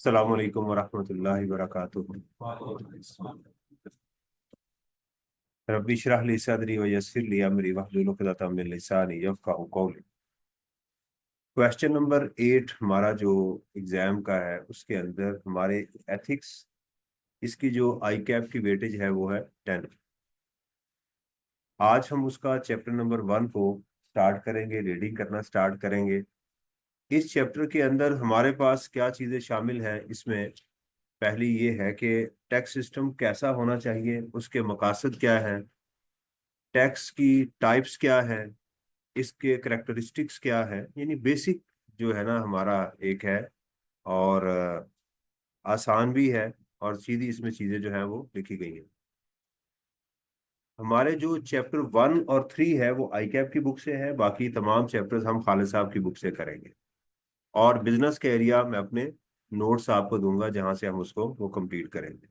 अस्सलामु अलैकुम वरहमतुल्लाहि वबरकातुहू। रब्बी इश्रह ली सदरी व यस्सिर ली अमरी वहलुल उक़दतम मिन लिसानी यफ़क़हू क़ौली। क्वेश्चन नंबर 8 हमारा जो एग्जाम का है उसके अंदर हमारे एथिक्स, इसकी जो आई कैप की वेटेज है वो है 10। आज हम उसका चैप्टर नंबर 1 को स्टार्ट करेंगे, रीडिंग करना स्टार्ट करेंगे। इस चैप्टर के अंदर हमारे पास क्या चीज़ें शामिल हैं, इसमें पहली ये है कि टैक्स सिस्टम कैसा होना चाहिए, उसके मकासद क्या हैं, टैक्स की टाइप्स क्या है, इसके करेक्टरिस्टिक्स क्या है, यानी बेसिक जो है ना हमारा एक है। और आसान भी है और सीधी इसमें चीज़ें जो है वो लिखी गई हैं। हमारे जो चैप्टर 1 और 3 है वो आई कैप की बुक से है, बाकी तमाम चैप्टर्स हम खालिद साहब की बुक से करेंगे। और बिजनेस के एरिया में अपने नोट्स आपको दूंगा जहां से हम उसको वो कंप्लीट करेंगे।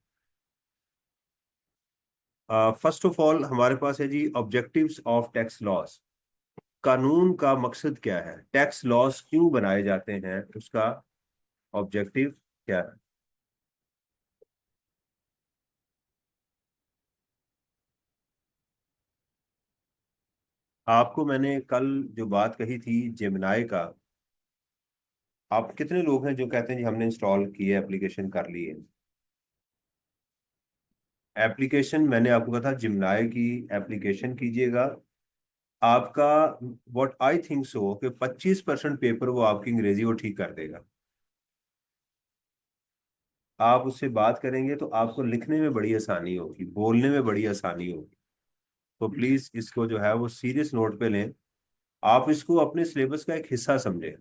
फर्स्ट ऑफ ऑल हमारे पास है जी ऑब्जेक्टिव्स ऑफ टैक्स लॉस। कानून का मकसद क्या है, टैक्स लॉस क्यों बनाए जाते हैं, उसका ऑब्जेक्टिव क्या है। आपको मैंने कल जो बात कही थी जेमिनाई का, आप कितने लोग हैं जो कहते हैं जी हमने इंस्टॉल की है, एप्लीकेशन कर ली है। एप्लीकेशन मैंने आपको कहा था जेमिनाई की एप्लीकेशन कीजिएगा। आपका व्हाट आई थिंक सो कि 25% पेपर वो आपकी अंग्रेजी वो ठीक कर देगा। आप उससे बात करेंगे तो आपको लिखने में बड़ी आसानी होगी, बोलने में बड़ी आसानी होगी। तो प्लीज इसको जो है वो सीरियस नोट पे लें। आप इसको अपने सिलेबस का एक हिस्सा समझें।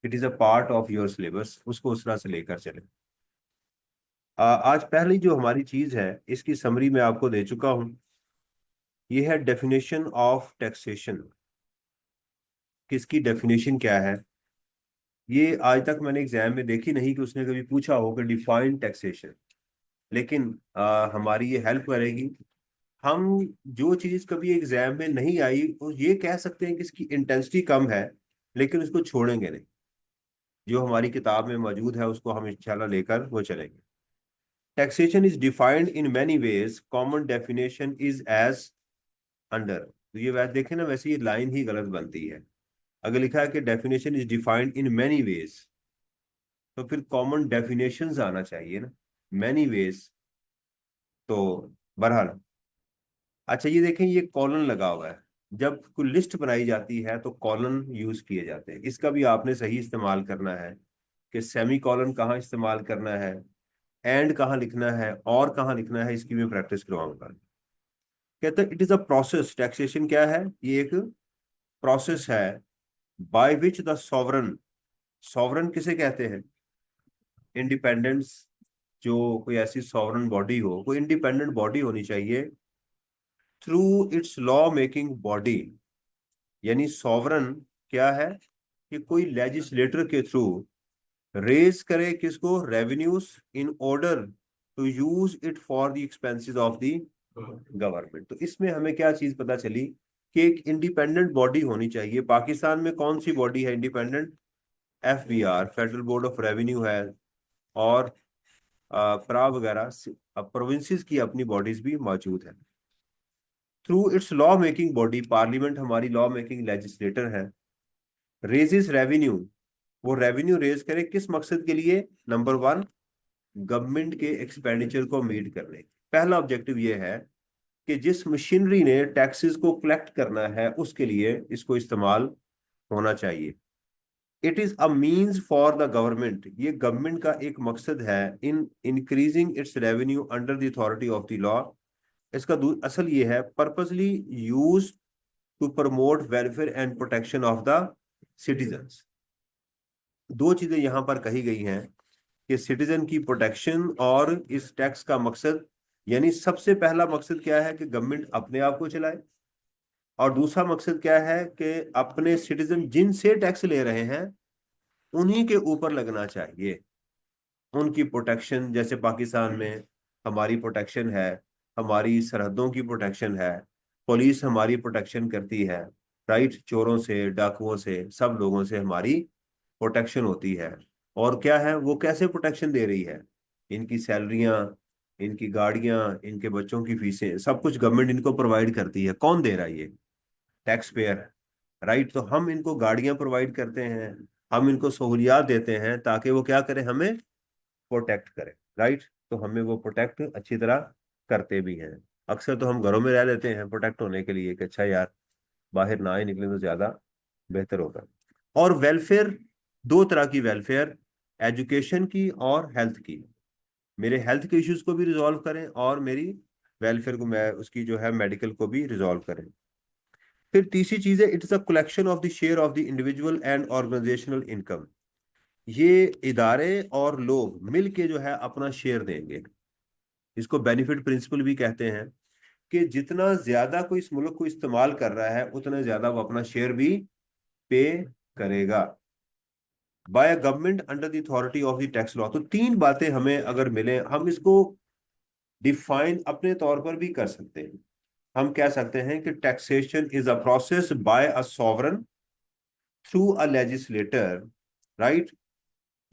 It is a part of your syllabus, उसको उस तरह से लेकर चलें। आज पहली जो हमारी चीज है इसकी समरी मैं आपको दे चुका हूं। ये है डेफिनेशन ऑफ टैक्सेशन। किसकी डेफिनेशन क्या है, ये आज तक मैंने एग्जाम में देखी नहीं कि उसने कभी पूछा हो कि डिफाइन टैक्सेशन। लेकिन हमारी ये हेल्प करेगी। हम जो चीज कभी एग्जाम में नहीं आई वो ये कह सकते हैं कि इसकी इंटेंसिटी कम है, लेकिन उसको छोड़ेंगे नहीं। जो हमारी किताब में मौजूद है उसको हम इंशाल्लाह लेकर वो चलेंगे। Taxation is defined in many ways, common definition is as under. तो ये वैसे देखें ना, वैसे ये लाइन ही गलत बनती है। अगर लिखा है कि definition is defined in many veg, तो फिर कॉमन डेफिनेशंस आना चाहिए ना, मैनी वेज। तो बहरहाल, अच्छा ये देखें ये कॉलन लगा हुआ है। जब कोई लिस्ट बनाई जाती है तो कॉलन यूज किए जाते हैं। इसका भी आपने सही इस्तेमाल करना है कि सेमी कॉलन कहाँ इस्तेमाल करना है, एंड कहाँ लिखना है और कहाँ लिखना है, इसकी मैं प्रैक्टिस करवाऊंगा। कहते हैं it is a process, taxation क्या है, ये एक प्रोसेस है by which the sovereign, sovereign किसे कहते हैं, इंडिपेंडेंस। जो कोई ऐसी सॉवरन बॉडी हो, कोई इंडिपेंडेंट बॉडी होनी चाहिए, through it's law making body. यानी सॉवरन क्या है कि कोई लेजिस्लेटर के थ्रू रेज करे किसको, revenues, in order to use it for the expenses of the government. तो इसमें हमें क्या चीज पता चली कि एक इंडिपेंडेंट बॉडी होनी चाहिए। पाकिस्तान में कौन सी बॉडी है independent, FBR, federal board of revenue है। और प्रा वगैरह प्रोविंसेस की अपनी बॉडीज भी मौजूद है। Through it's law making body, parliament हमारी लॉ मेकिंग लेजिस्लेटर है। रेजिस रेवेन्यू, वो रेवेन्यू रेज करे किस मकसद के लिए, नंबर 1 गवर्नमेंट के एक्सपेंडिचर को मीट करने। पहला ऑब्जेक्टिव ये है कि जिस मशीनरी ने टैक्सेस को कलेक्ट करना है उसके लिए इसको इस्तेमाल होना चाहिए। It is a means for the government, ये गवर्नमेंट का एक मकसद है, in increasing its revenue under the authority of the law. इसका असल ये है purposely use to promote welfare and protection of the citizens. दो चीजें यहां पर कही गई हैं कि सिटीजन की प्रोटेक्शन और इस टैक्स का मकसद। यानी सबसे पहला मकसद क्या है कि गवर्नमेंट अपने आप को चलाए, और दूसरा मकसद क्या है कि अपने सिटीजन जिनसे टैक्स ले रहे हैं उन्हीं के ऊपर लगना चाहिए। उनकी प्रोटेक्शन, जैसे पाकिस्तान में हमारी प्रोटेक्शन है, हमारी सरहदों की प्रोटेक्शन है, पुलिस हमारी प्रोटेक्शन करती है, राइट, चोरों से, डाकुओं से, सब लोगों से हमारी प्रोटेक्शन होती है। और क्या है, वो कैसे प्रोटेक्शन दे रही है? इनकी सैलरियां, इनकी गाड़ियां, इनके बच्चों की फीसें, सब कुछ गवर्नमेंट इनको प्रोवाइड करती है। कौन दे रहा है ये? Tax payer. राइट, तो हम इनको गाड़ियां प्रोवाइड करते हैं, हम इनको सहूलियात देते हैं ताकि वो क्या करें, हमें प्रोटेक्ट करें। राइट, तो हमें वो प्रोटेक्ट अच्छी तरह करते भी हैं। अक्सर तो हम घरों में रह लेते हैं प्रोटेक्ट होने के लिए कि अच्छा यार बाहर ना ही निकले तो ज्यादा बेहतर होगा। और वेलफेयर, दो तरह की वेलफेयर, एजुकेशन की और हेल्थ की। मेरे हेल्थ के इश्यूज को भी रिजॉल्व करें और मेरी वेलफेयर को, मैं उसकी जो है मेडिकल को भी रिजॉल्व करें। फिर तीसरी चीज है, it is a collection of the share of the individual and organisational income. ये इदारे और लोग मिल के जो है अपना शेयर देंगे। इसको बेनिफिट प्रिंसिपल भी कहते हैं कि जितना ज्यादा कोई इस मुल्क को इस्तेमाल कर रहा है उतना ज्यादा वो अपना शेयर भी पे करेगा। By government under the authority of the tax law. तो तीन बातें हमें अगर मिले, हम इसको डिफाइन अपने तौर पर भी कर सकते हैं। हम कह सकते हैं कि taxation is a process by a sovereign through a legislator, right,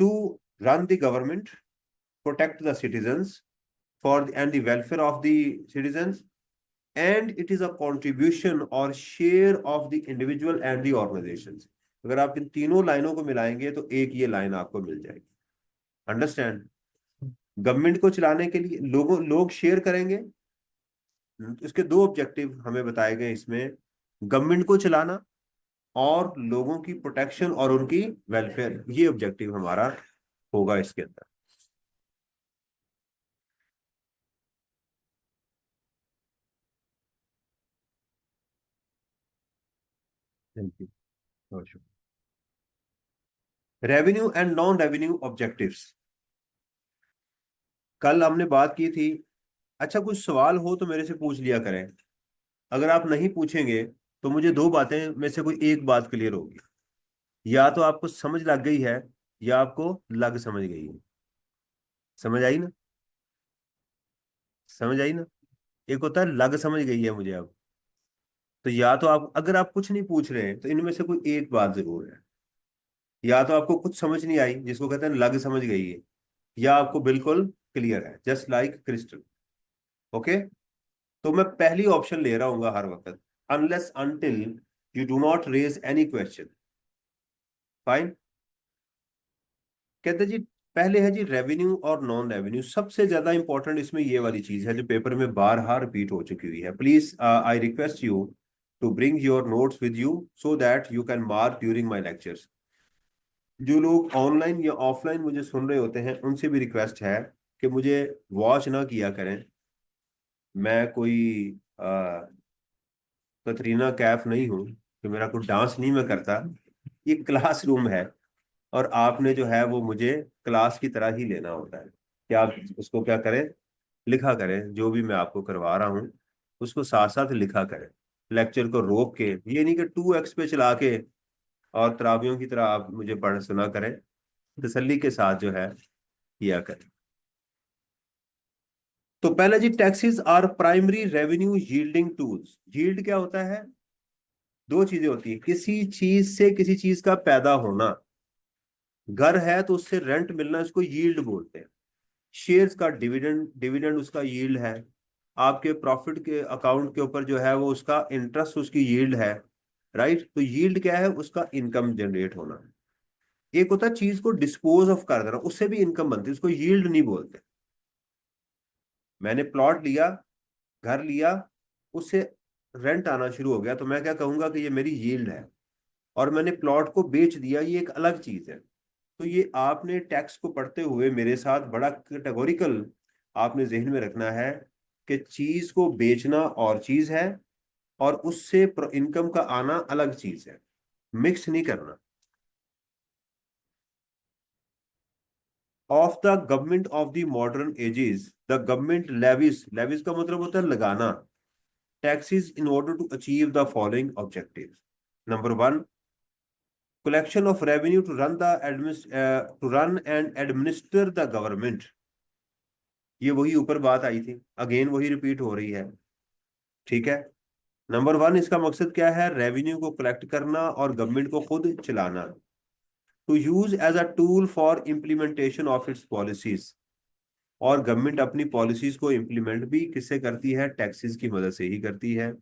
to run the government, protect the citizens for and the welfare of the citizens, and it is a contribution or share of the individual and the organizations। अगर आप इन तीनों लाइनों को मिलाएंगे तो एक ये line आपको मिल जाएगी। अंडरस्टैंड? गवर्नमेंट को चलाने के लिए लोग शेयर करेंगे। इसके दो ऑब्जेक्टिव हमें बताए गए इसमें, गवर्नमेंट को चलाना और लोगों की प्रोटेक्शन और उनकी वेलफेयर, ये ऑब्जेक्टिव हमारा होगा इसके अंदर। Thank you. Revenue and non revenue objectives, कल हमने बात की थी। अच्छा, कुछ सवाल हो तो मेरे से पूछ लिया करें। अगर आप नहीं पूछेंगे तो मुझे दो बातें में से कोई एक बात क्लियर होगी, या तो आपको समझ लग गई है या आपको लग समझ गई है। समझ आई ना? समझ आई ना? एक होता है लग समझ गई है मुझे अब। तो या तो आप, अगर आप कुछ नहीं पूछ रहे हैं तो इनमें से कोई एक बात जरूर है। या तो आपको कुछ समझ नहीं आई जिसको कहते हैं लग समझ गई है, या आपको बिल्कुल क्लियर है, जस्ट लाइक क्रिस्टल। ओके, तो मैं पहली ऑप्शन ले रहा हूँ हर वक्त, unless until you do not raise any question. Fine. कहते जी, पहले है जी रेवेन्यू और नॉन रेवेन्यू। सबसे ज्यादा इंपॉर्टेंट इसमें ये वाली चीज है जो पेपर में बार बार रिपीट हो चुकी हुई है। Please I request you to bring your notes with you so that you can mark during my lectures. जो लोग ऑनलाइन या ऑफलाइन मुझे सुन रहे होते हैं उनसे भी रिक्वेस्ट है कि मुझे वॉच ना किया करें। मैं कोई कतरीना कैफ नहीं हूँ कि मेरा कोई डांस नहीं मैं करता। ये क्लासरूम है और आपने जो है वो मुझे क्लास की तरह ही लेना होता है कि आप उसको क्या करें, लिखा करें। जो भी मैं आपको करवा रहा हूँ उसको साथ साथ लिखा करें। लेक्चर को रोक के, ये नहीं कि 2x पे चला के और तराबियों की तरह आप मुझे पढ़ सुना करें। तसल्ली के साथ जो है किया करें। तो पहले जी, taxes are primary revenue yielding tools. Yield क्या होता है? दो चीजें होती है, किसी चीज से किसी चीज का पैदा होना। घर है तो उससे रेंट मिलना, इसको यील्ड बोलते हैं। शेयर्स का डिविडेंड, डिविडेंड उसका यील्ड है। आपके प्रॉफिट के अकाउंट के ऊपर जो है वो उसका इंटरेस्ट, उसकी यील्ड है। राइट, तो यील्ड क्या है? उसका इनकम जनरेट होना। एक होता है चीज को डिस्पोज ऑफ कर देना, उससे भी इनकम बनती है, उसको यील्ड नहीं बोलते। मैंने प्लॉट लिया, घर लिया, उससे रेंट आना शुरू हो गया तो मैं क्या कहूंगा कि ये मेरी यील्ड है। और मैंने प्लॉट को बेच दिया, ये एक अलग चीज है। तो ये आपने टैक्स को पढ़ते हुए मेरे साथ बड़ा कैटेगोरिकल आपने जहन में रखना है कि चीज को बेचना और चीज है और उससे इनकम का आना अलग चीज है। मिक्स नहीं करना। Of the government of the modern ages, the government levies, levies का मतलब होता है लगाना, taxes in order to achieve the following objective. Number one, collection of revenue to run the to run and administer the government। ये वही ऊपर बात आई थी, अगेन वही रिपीट हो रही है। ठीक है। नंबर वन, इसका मकसद क्या है? रेवेन्यू को कलेक्ट करना और गवर्नमेंट को खुद चलाना। To use as a tool for implementation of its policies. और गवर्नमेंट अपनी पॉलिसीज को इम्प्लीमेंट भी किससे करती है? टैक्सेस की मदद से ही करती है।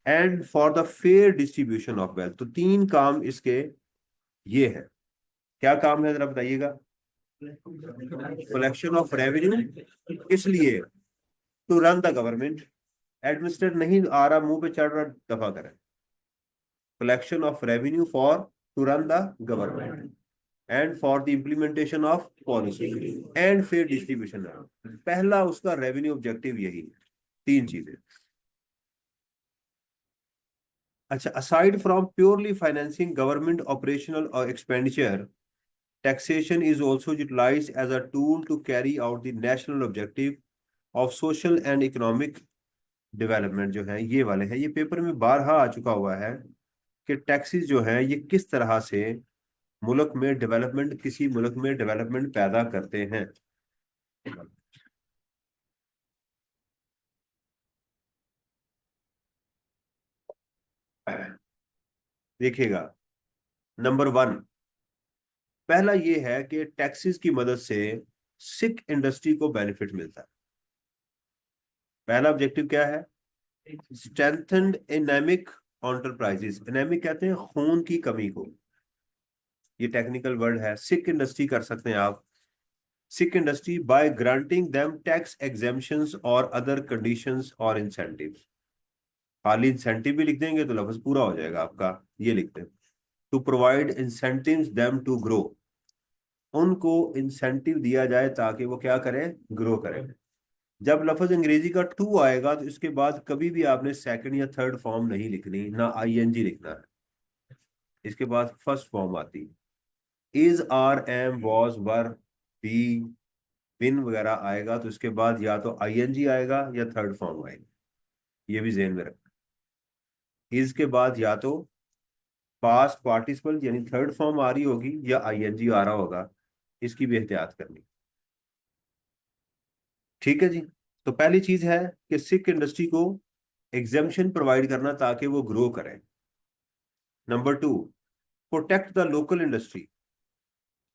And for the fair distribution of wealth. तो तीन काम इसके ये है। क्या काम है जरा बताइएगा? कलेक्शन ऑफ रेवेन्यू, इसलिए to run the government. Administrate नहीं आ रहा, मुंह पे चढ़ रहा, दफा करें। Collection of revenue for to run the government and for the implementation of policy and fair distribution. पहला उसका रेवेन्यू ऑब्जेक्टिव यही है, तीन चीजें। अच्छा, aside from purely financing government operational और expenditure, taxation is also utilized as a tool to carry out the national objective of social and economic development। जो है ये वाले हैं, ये पेपर में बारहा आ चुका हुआ है कि टैक्सेस जो है ये किस तरह से मुल्क में डेवलपमेंट, किसी मुल्क में डेवलपमेंट पैदा करते हैं। देखिएगा, नंबर वन, पहला ये है कि टैक्सेस की मदद से सिख इंडस्ट्री को बेनिफिट मिलता है। पहला ऑब्जेक्टिव क्या है? Strengthened anaemic enterprises. एनेमिक कहते हैं खून की कमी को, ये टेक्निकल वर्ड है। सिख इंडस्ट्री कर सकते हैं आप, Sikh industry by granting them tax exemptions और अदर कंडीशंस और इंसेंटिव्स। खाली इंसेंटिव भी लिख देंगे तो लफ्ज पूरा हो जाएगा आपका, ये लिखते हैं। To provide incentives them to grow, उनको इंसेंटिव दिया जाए ताकि वो क्या करें? ग्रो करें। जब लफ्ज अंग्रेजी का टू आएगा तो इसके बाद कभी भी आपने सेकंड या थर्ड फॉर्म नहीं लिखनी, ना आईएनजी लिखना है। इसके बाद फर्स्ट फॉर्म आती है, is, are, am, was, were, be, been वगैरह आएगा तो इसके बाद या तो आईएनजी आएगा या थर्ड फॉर्म आएगा। ये भी ज़हन में रखना। इज के बाद या तो पास्ट पार्टिसिपल यानी थर्ड फॉर्म आ रही होगी या आईएनजी आ रहा होगा, इसकी भी एहतियात करनी। ठीक है जी। तो पहली चीज है कि सिख इंडस्ट्री को एग्जेम्पशन प्रोवाइड करना ताकि वो ग्रो करें। Number two, protect the local industry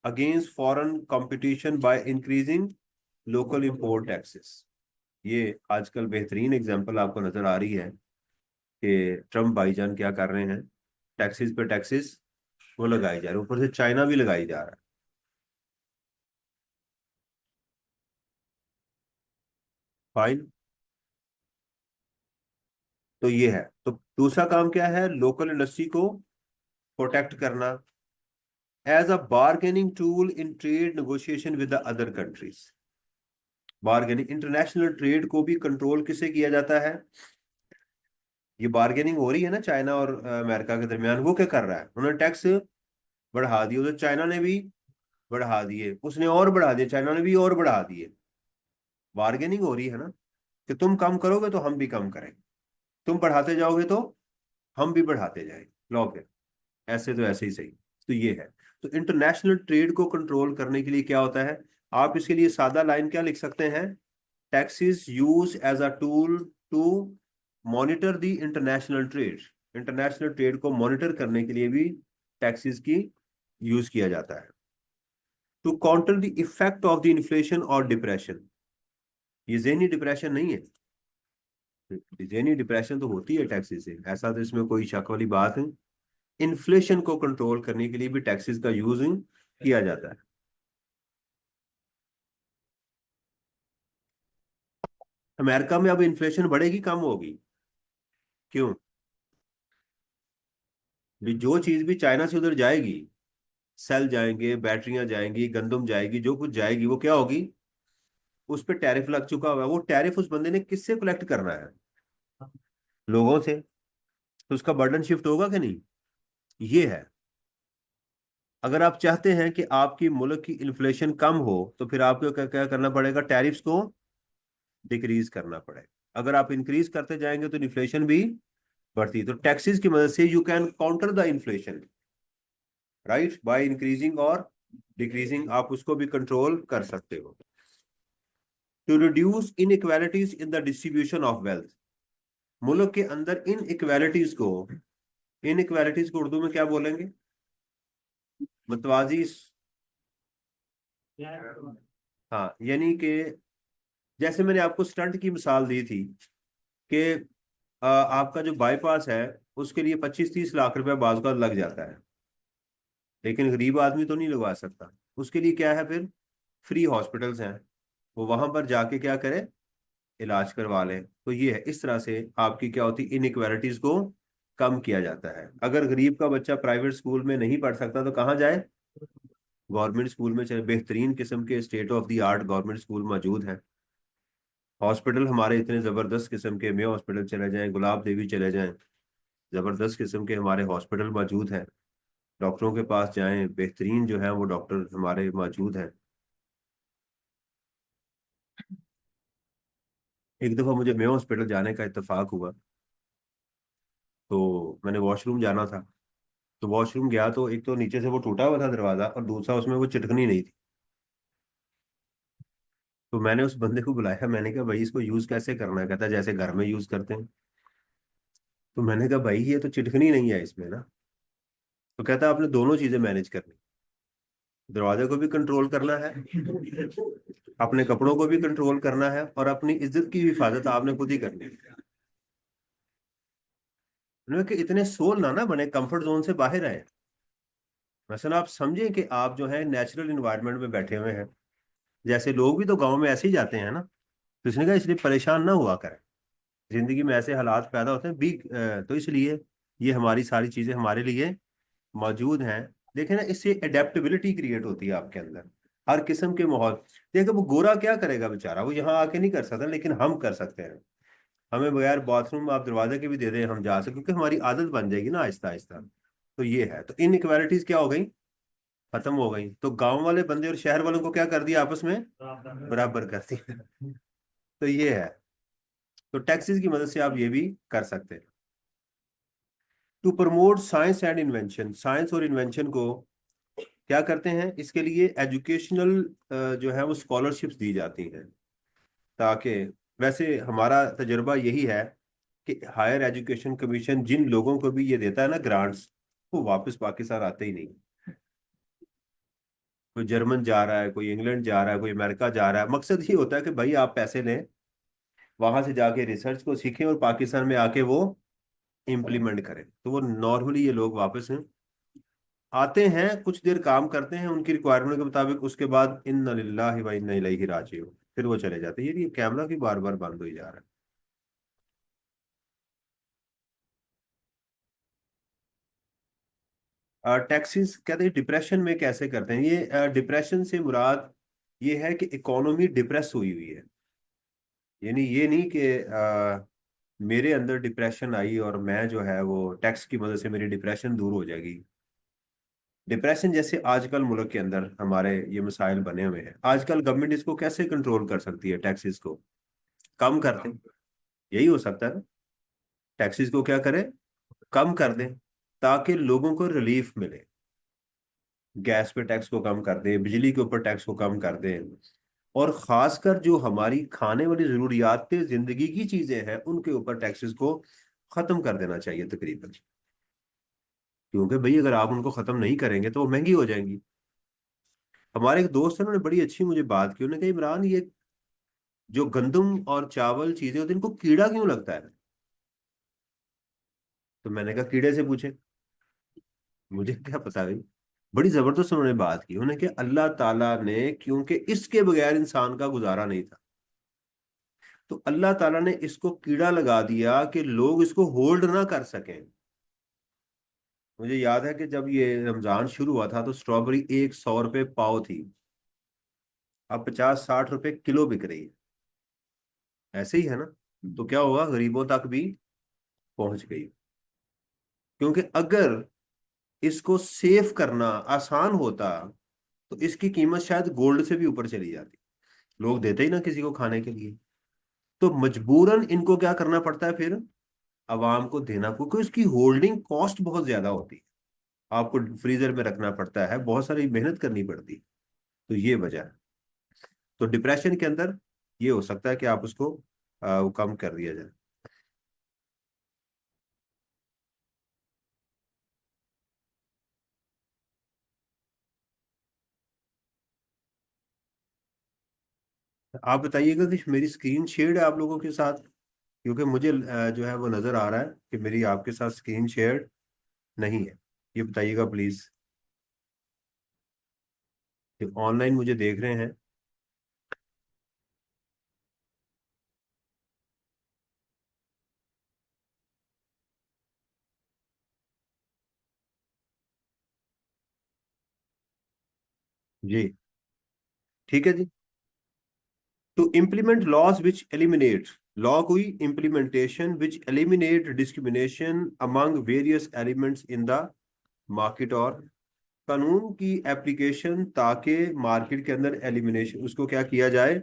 against foreign competition by increasing local import taxes. ये आजकल बेहतरीन एग्जांपल आपको नजर आ रही है कि ट्रम्प भाईजान क्या कर रहे हैं, टैक्सेस पे टैक्सेस वो लगाई जा रहे हैं, ऊपर से चाइना भी लगाई जा रहा है। फाइन। तो ये है। तो दूसरा काम क्या है? लोकल इंडस्ट्री को प्रोटेक्ट करना as a bargaining tool in trade negotiation with the other countries. Bargaining, international trade को भी कंट्रोल किसे किया जाता है? ये बार्गेनिंग हो रही है ना चाइना और अमेरिका के दरमियान, वो क्या कर रहा है? उन्होंने टैक्स बढ़ा दिए, उधर चाइना ने भी बढ़ा दिए, उसने और बढ़ा दिए, चाइना ने भी और बढ़ा दिए। बार्गेनिंग हो रही है ना, कि तुम कम करोगे तो हम भी कम करेंगे, तुम बढ़ाते जाओगे तो हम भी बढ़ाते जाएंगे। लो फिर, ऐसे तो ऐसे ही सही। तो ये है। तो इंटरनेशनल ट्रेड को कंट्रोल करने के लिए क्या होता है? आप इसके लिए सादा लाइन क्या लिख सकते हैं? Taxes use as a tool to monitor the international trade. International trade को मॉनिटर करने के लिए भी टैक्सेस की यूज किया जाता है। To counter the effect of the inflation और डिप्रेशन। ये ज़हनी डिप्रेशन नहीं है, ज़हनी डिप्रेशन तो होती है टैक्सेस से, ऐसा तो इसमें कोई शक वाली बात है। इन्फ्लेशन को कंट्रोल करने के लिए भी टैक्सेस का यूज किया जाता है। अमेरिका में अब इन्फ्लेशन बढ़ेगी कम होगी? क्यों? भी जो चीज भी चाइना से उधर जाएगी, सेल जाएंगे, बैटरियां जाएंगी, गंदम जाएगी, जो कुछ जाएगी वो क्या होगी? उस पर टैरिफ लग चुका हुआ है। वो टैरिफ उस बंदे ने किससे कलेक्ट करना है? लोगों से। तो उसका बर्डन शिफ्ट होगा कि नहीं? ये है। अगर आप चाहते हैं कि आपकी मुल्क की इन्फ्लेशन कम हो तो फिर आपको क्या क्या करना पड़ेगा? टैरिफ्स को डिक्रीज करना पड़ेगा। अगर आप इंक्रीज करते जाएंगे तो इन्फ्लेशन भी बढ़ती है। तो टैक्सेस की मदद से you can counter the inflation, right, by increasing और डिक्रीजिंग, आप उसको भी कंट्रोल कर सकते हो। To reduce inequalities in the distribution of wealth. मुल्क के अंदर इन इक्वालिटीज को उर्दू में क्या बोलेंगे? मतवाजी। हाँ, यानी कि जैसे मैंने आपको स्टंट की मिसाल दी थी कि आपका जो बाईपास है उसके लिए 25-30 लाख रुपए बाज़ का लग जाता है, लेकिन गरीब आदमी तो नहीं लगवा सकता। उसके लिए क्या है फिर, फ्री हॉस्पिटल्स हैं, वो वहां पर जाके क्या करे, इलाज करवा लें। तो ये है, इस तरह से आपकी क्या होती, इनइक्वालिटीज को कम किया जाता है। अगर गरीब का बच्चा प्राइवेट स्कूल में नहीं पढ़ सकता तो कहाँ जाए, गवर्नमेंट स्कूल में चले। बेहतरीन किस्म के state of the art government school मौजूद हैं। हॉस्पिटल हमारे इतने ज़बरदस्त किस्म के, मेयो हॉस्पिटल चले जाएं, गुलाब देवी चले जाएं, ज़बरदस्त किस्म के हमारे हॉस्पिटल मौजूद हैं। डॉक्टरों के पास जाएं, बेहतरीन जो है वो डॉक्टर हमारे मौजूद हैं। एक दफ़ा मुझे मेयो हॉस्पिटल जाने का इत्तेफाक हुआ, तो मैंने वॉशरूम जाना था। तो वॉशरूम गया तो एक तो नीचे से वो टूटा हुआ था दरवाज़ा, और दूसरा उसमें वो चिटकनी नहीं थी। तो मैंने उस बंदे को बुलाया, मैंने कहा भाई इसको यूज़ कैसे करना है? कहता जैसे घर में यूज़ करते हैं। तो मैंने कहा भाई ये तो चिटकनी नहीं है इसमें ना। तो कहता आपने दोनों चीज़ें मैनेज करनी, दरवाजे को भी कंट्रोल करना है, अपने कपड़ों को भी कंट्रोल करना है, और अपनी इज्जत की हिफाजत आपने खुद ही करनी है। उन्होंने कि इतने सोल ना बने, कंफर्ट जोन से बाहर आए। मसलन आप समझें कि आप जो है नेचुरल इन्वायरमेंट में बैठे हुए हैं, जैसे लोग भी तो गांव में ऐसे ही जाते हैं ना। तो इसने कहा इसलिए परेशान ना हुआ करें, जिंदगी में ऐसे हालात पैदा होते हैं तो इसलिए ये हमारी सारी चीजें हमारे लिए मौजूद हैं। देखें ना, इससे एडेप्टेबिलिटी क्रिएट होती है आपके अंदर, हर किस्म के माहौल। देखो वो गोरा क्या करेगा बेचारा, वो यहाँ आके नहीं कर सकता, लेकिन हम कर सकते हैं। हमें बगैर बाथरूम आप दरवाजे के भी दे दें हम जा सकते, क्योंकि हमारी आदत बन जाएगी ना आहिस्ता आहिस्ता। तो ये है, तो इन इक्वालिटीज क्या हो गई, खत्म हो गई। तो गांव वाले बंदे और शहर वालों को क्या कर दिया आपस में, बराबर कर दिया। तो ये है। तो टैक्सेस की मदद से आप ये भी कर सकते हैं। To promote science and invention, science और इन्वेंशन को क्या करते हैं, इसके लिए एजुकेशनल जो है वो स्कॉलरशिप्स दी जाती हैं, ताकि, वैसे हमारा तजुर्बा यही है कि हायर एजुकेशन कमीशन जिन लोगों को भी ये देता है ना ग्रांट्स, वो वापस पाकिस्तान आते ही नहीं। कोई जर्मन जा रहा है, कोई इंग्लैंड जा रहा है, कोई अमेरिका जा रहा है, मकसद ये होता है कि भाई आप पैसे लें, वहां से जाके रिसर्च को सीखें और पाकिस्तान में आके वो इम्प्लीमेंट करें। तो वो नॉर्मली ये लोग वापस आते हैं, कुछ देर काम करते हैं उनकी रिक्वायरमेंट के मुताबिक, उसके बाद इन्ना लिल्लाहि व इन्ना इलैहि राजिऊन, फिर वो चले जाते हैं। ये कैमरा भी बार बार बंद हो ही जा रहा है। टैक्सीज कहते हैं डिप्रेशन में कैसे करते हैं ये, डिप्रेशन से मुराद ये है कि इकोनॉमी डिप्रेस हुई हुई है। यानी ये नहीं कि मेरे अंदर डिप्रेशन आई और मैं जो है वो टैक्स की मदद से मेरी डिप्रेशन दूर हो जाएगी। डिप्रेशन जैसे आजकल मुल्क के अंदर हमारे ये मसाइल बने हुए हैं, आजकल गवर्नमेंट इसको कैसे कंट्रोल कर सकती है, टैक्सेस को कम कर दें। यही हो सकता है ना, टैक्सेस को क्या करें, कम कर दें, ताकि लोगों को रिलीफ मिले। गैस पे टैक्स को कम कर दें, बिजली के ऊपर टैक्स को कम कर दें, और खासकर जो हमारी खाने वाली जरूरियात जिंदगी की चीजें हैं उनके ऊपर टैक्सेस को खत्म कर देना चाहिए तकरीबन। क्योंकि भाई अगर आप उनको खत्म नहीं करेंगे तो वो महंगी हो जाएंगी। हमारे एक दोस्त है, उन्होंने बड़ी अच्छी मुझे बात की, उन्होंने कहा इमरान ये जो गंदम और चावल चीजें होती हैं इनको कीड़ा क्यों लगता है? तो मैंने कहा कीड़े से पूछे, मुझे क्या पता भाई। बड़ी जबरदस्त उन्होंने बात की, उन्होंने कि अल्लाह ताला ने, क्योंकि इसके बगैर इंसान का गुजारा नहीं था, तो अल्लाह ताला ने इसको कीड़ा लगा दिया कि लोग इसको होल्ड ना कर सकें। मुझे याद है कि जब ये रमजान शुरू हुआ था तो स्ट्रॉबेरी 100 रुपये पाव थी, अब 50-60 रुपए किलो बिक रही है। ऐसे ही है ना, तो क्या हुआ, गरीबों तक भी पहुंच गई। क्योंकि अगर इसको सेव करना आसान होता तो इसकी कीमत शायद गोल्ड से भी ऊपर चली जाती। लोग देते ही ना किसी को खाने के लिए, तो मजबूरन इनको क्या करना पड़ता है फिर, आवाम को देना, क्योंकि उसकी होल्डिंग कॉस्ट बहुत ज्यादा होती है। आपको फ्रीजर में रखना पड़ता है, बहुत सारी मेहनत करनी पड़ती है। तो ये वजह है। तो डिप्रेशन के अंदर ये हो सकता है कि आप उसको वो कम कर दिया जाए। आप बताइएगा कि मेरी स्क्रीन शेयर्ड है आप लोगों के साथ, क्योंकि मुझे जो है वो नजर आ रहा है कि मेरी आपके साथ स्क्रीन शेयर्ड नहीं है। ये बताइएगा प्लीज, कि ऑनलाइन मुझे देख रहे हैं। जी ठीक है जी। To implement laws which eliminate, law कोई implementation which eliminate discrimination among various elements in the market, और कानून की एप्लीकेशन ताकि मार्केट के अंदर एलिमिनेशन उसको क्या किया जाए,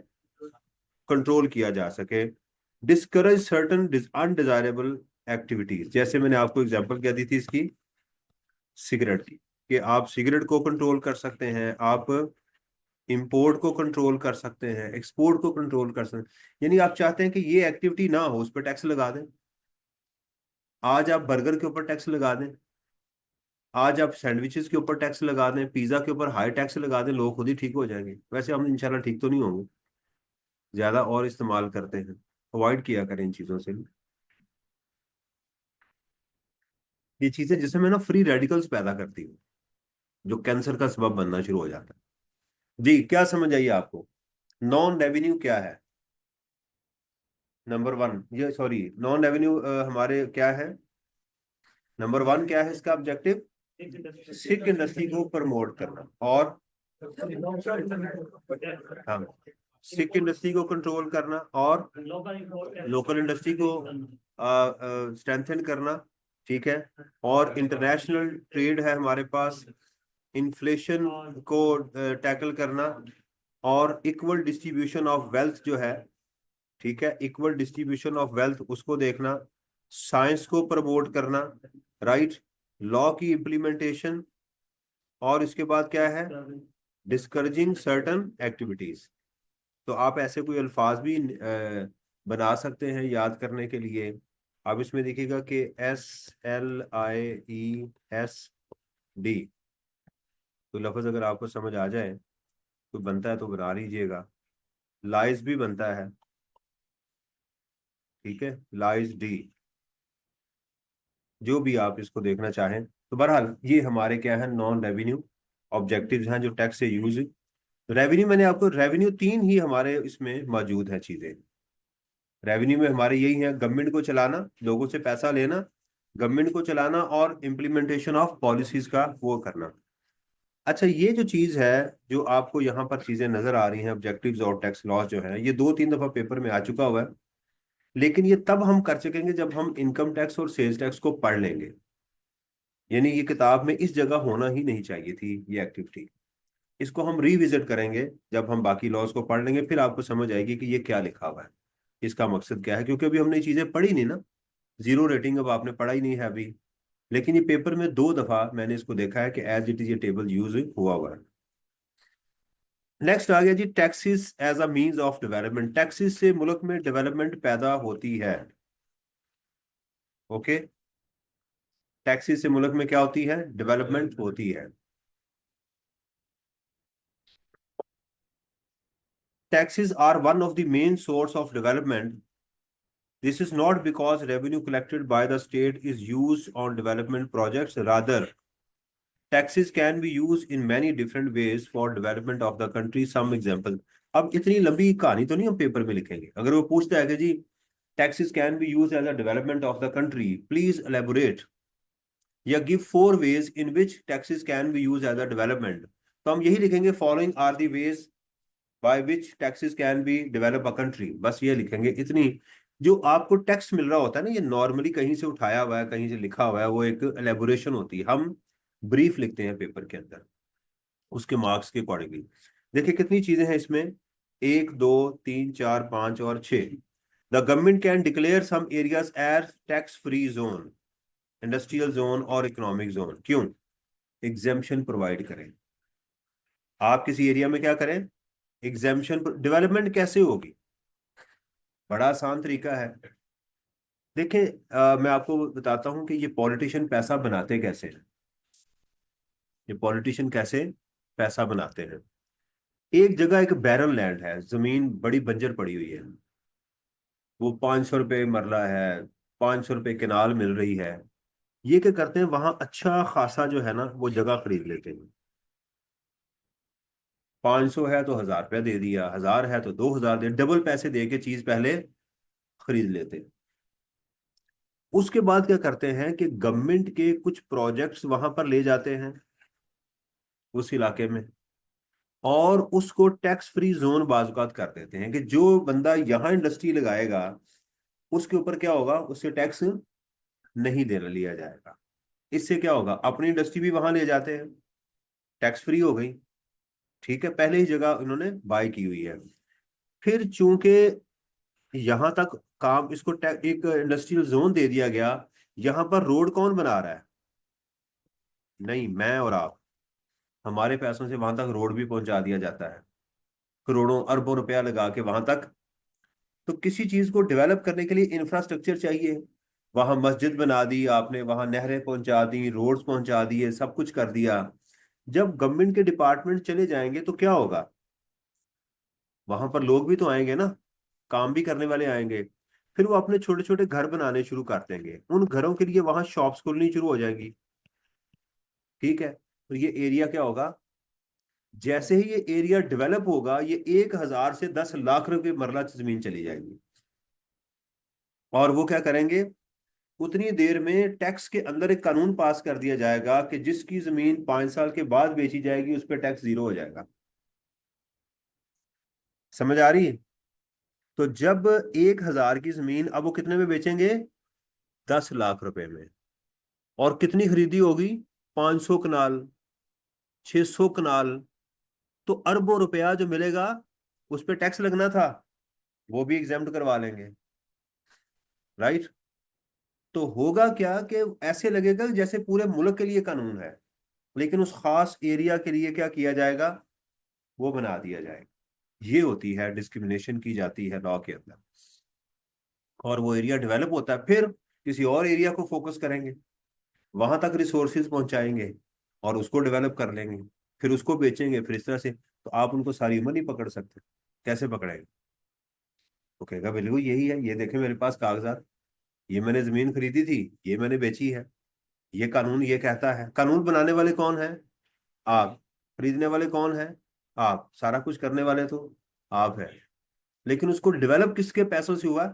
कंट्रोल किया जा सके। डिस्करेज सर्टन अनडिजायरेबल एक्टिविटीज, जैसे मैंने आपको एग्जांपल क्या दी थी इसकी, सिगरेट की, कि आप सिगरेट को कंट्रोल कर सकते हैं, आप इंपोर्ट को कंट्रोल कर सकते हैं, एक्सपोर्ट को कंट्रोल कर सकते हैं। यानी आप चाहते हैं कि ये एक्टिविटी ना हो, उस पर टैक्स लगा दें। आज आप बर्गर के ऊपर टैक्स लगा दें, आज आप सैंडविचेस के ऊपर टैक्स लगा दें, पिज्जा के ऊपर हाई टैक्स लगा दें, लोग खुद ही ठीक हो जाएंगे। वैसे हम इंशाल्लाह ठीक तो नहीं होंगे, ज्यादा और इस्तेमाल करते हैं। अवॉइड किया करें इन चीजों से। ये चीजें जिसमें मैं ना फ्री रेडिकल्स पैदा करती हूँ, जो कैंसर का सबब बनना शुरू हो जाता है। जी क्या समझ आइए आपको? नॉन रेवेन्यू क्या है? नंबर वन, ये सॉरी, नॉन रेवेन्यू हमारे क्या है? नंबर वन क्या है इसका ऑब्जेक्टिव? सिख इंडस्ट्री को प्रमोट करना, और हाँ, सिख इंडस्ट्री को कंट्रोल करना, और लोकल इंडस्ट्री को स्ट्रेंथन करना। ठीक है। और इंटरनेशनल ट्रेड है हमारे पास, इन्फ्लेशन को टैकल करना, और इक्वल डिस्ट्रीब्यूशन ऑफ वेल्थ जो है, ठीक है, इक्वल डिस्ट्रीब्यूशन ऑफ वेल्थ उसको देखना, साइंस को प्रमोट करना, राइट, लॉ की इम्प्लीमेंटेशन, और इसके बाद क्या है, डिस्करेजिंग सर्टन एक्टिविटीज। तो आप ऐसे कोई अल्फाज भी बना सकते हैं याद करने के लिए। आप इसमें देखिएगा कि SLIESD, तो लफ्ज अगर आपको समझ आ जाए तो बनता है तो बना लीजिएगा। लाइज भी बनता है, ठीक है, लाइज डी, जो भी आप इसको देखना चाहें। तो बहरहाल ये हमारे क्या है, नॉन रेवेन्यू ऑब्जेक्टिव्स हैं जो टैक्स से यूज। रेवेन्यू, मैंने आपको रेवेन्यू तीन ही हमारे इसमें मौजूद है चीजें। रेवेन्यू में हमारे यही है, गवर्नमेंट को चलाना, लोगों से पैसा लेना, गवर्नमेंट को चलाना, और इम्प्लीमेंटेशन ऑफ पॉलिसीज का वो करना। अच्छा, ये जो चीज है, जो आपको यहाँ पर चीजें नजर आ रही हैं, ऑब्जेक्टिव्स और टैक्स लॉस जो है, ये दो तीन दफा पेपर में आ चुका हुआ है। लेकिन ये तब हम कर सकेंगे जब हम इनकम टैक्स और सेल्स टैक्स को पढ़ लेंगे। यानी ये किताब में इस जगह होना ही नहीं चाहिए थी ये एक्टिविटी। इसको हम रिविजिट करेंगे जब हम बाकी लॉज को पढ़ लेंगे, फिर आपको समझ आएगी कि ये क्या लिखा हुआ है, इसका मकसद क्या है, क्योंकि अभी हमने ये चीजें पढ़ी नहीं ना। जीरो रेटिंग अब आपने पढ़ा ही नहीं है अभी। लेकिन ये पेपर में दो दफा मैंने इसको देखा है कि एज इट इज ये टेबल यूज हुआ हुआ है। नेक्स्ट आ गया जी, taxes as a means of development. टैक्सेस से मुल्क में डेवलपमेंट पैदा होती है। ओके, टैक्सेस से मुल्क में क्या होती है, डेवलपमेंट होती है। Taxes are one of the main source of development. This is not because revenue collected by the state is used on development projects. Rather, taxes can be used in many different ways for development of the country. Some example. अब इतनी लंबी कहानी तो नहीं हम paper में लिखेंगे। अगर वो पूछता है कि जी taxes can be use as a development of the country, please elaborate, या give four ways in which taxes can be use as a development, तो हम यही लिखेंगे, following are the ways by which taxes can be develop a country. बस ये लिखेंगे इतनी। जो आपको टेक्स्ट मिल रहा होता है ना, ये नॉर्मली कहीं से उठाया हुआ है, कहीं से लिखा हुआ है, वो एक एलेबोरेशन होती है। हम ब्रीफ लिखते हैं पेपर के अंदर उसके मार्क्स के अकॉर्डिंगली। देखिए कितनी चीजें हैं इसमें, एक दो तीन चार पांच और छह। The government can declare some areas as tax free zone, industrial zone और इकोनॉमिक जोन। क्यों? एग्जेम्पशन प्रोवाइड करें। आप किसी एरिया में क्या करें, एग्जेम्पशन। डेवलपमेंट कैसे होगी? बड़ा आसान तरीका है। देखिए मैं आपको बताता हूं कि ये पॉलिटिशियन पैसा बनाते कैसे हैं। ये पॉलिटिशियन कैसे पैसा बनाते हैं। एक जगह एक बैरन लैंड है, जमीन बड़ी बंजर पड़ी हुई है, वो 500 रुपये मरला है, 500 रुपये केनाल मिल रही है। ये क्या करते हैं, वहां अच्छा खासा जो है ना वो जगह खरीद लेते हैं। 500 है तो 1000 रुपया दे दिया, 1000 है तो 2000 दे, डबल पैसे दे के चीज पहले खरीद लेते हैं। उसके बाद क्या करते हैं कि गवर्नमेंट के कुछ प्रोजेक्ट्स वहां पर ले जाते हैं उस इलाके में, और उसको टैक्स फ्री जोन बाजुकात कर देते हैं कि जो बंदा यहाँ इंडस्ट्री लगाएगा उसके ऊपर क्या होगा, उससे टैक्स नहीं देना लिया जाएगा। इससे क्या होगा, अपनी इंडस्ट्री भी वहां ले जाते हैं, टैक्स फ्री हो गई। ठीक है, पहले ही जगह उन्होंने बाय की हुई है। फिर चूंकि यहां तक काम, इसको एक इंडस्ट्रियल जोन दे दिया गया, यहां पर रोड कौन बना रहा है? नहीं, मैं और आप, हमारे पैसों से वहां तक रोड भी पहुंचा दिया जाता है, करोड़ों अरबों रुपया लगा के वहां तक। तो किसी चीज को डेवलप करने के लिए इंफ्रास्ट्रक्चर चाहिए। वहां मस्जिद बना दी आपने, वहां नहरें पहुंचा दी, रोड्स पहुंचा दिए, सब कुछ कर दिया। जब गवर्नमेंट के डिपार्टमेंट चले जाएंगे तो क्या होगा, वहां पर लोग भी तो आएंगे ना, काम भी करने वाले आएंगे। फिर वो अपने छोटे छोटे घर बनाने शुरू कर देंगे, उन घरों के लिए वहां शॉप्स खुलनी शुरू हो जाएंगी। ठीक है, तो ये एरिया क्या होगा, जैसे ही ये एरिया डेवलप होगा, ये 1000 से 10 लाख रुपए मरला जमीन चली जाएगी। और वो क्या करेंगे, उतनी देर में टैक्स के अंदर एक कानून पास कर दिया जाएगा कि जिसकी जमीन 5 साल के बाद बेची जाएगी उस पर टैक्स जीरो हो जाएगा। समझ आ रही है? तो जब 1000 की जमीन अब वो कितने में बेचेंगे, 10 लाख रुपए में। और कितनी खरीदी होगी, 500 कनाल, 600 कनाल। तो अरबों रुपया जो मिलेगा, उस पर टैक्स लगना था, वो भी एग्जाम्प्ट करवा लेंगे। राइट? तो होगा क्या कि ऐसे लगेगा जैसे पूरे मुल्क के लिए कानून है, लेकिन उस खास एरिया के लिए क्या किया जाएगा, वो बना दिया जाएगा। ये होती है डिस्क्रिमिनेशन की जाती है लॉ के अंदर। और वो एरिया डेवलप होता है, फिर किसी और एरिया को फोकस करेंगे, वहां तक रिसोर्सेज पहुंचाएंगे और उसको डेवलप कर लेंगे, फिर उसको बेचेंगे, फिर इस तरह से। तो आप उनको सारी उम्र नहीं पकड़ सकते। कैसे पकड़ेंगे? वो कहेगा बिल्कुल यही है, ये देखे मेरे पास कागजात, ये मैंने जमीन खरीदी थी, ये मैंने बेची है, ये कानून ये कहता है। कानून बनाने वाले कौन है? आप। खरीदने वाले कौन है? आप। सारा कुछ करने वाले तो आप है। लेकिन उसको डेवलप किसके पैसों से हुआ?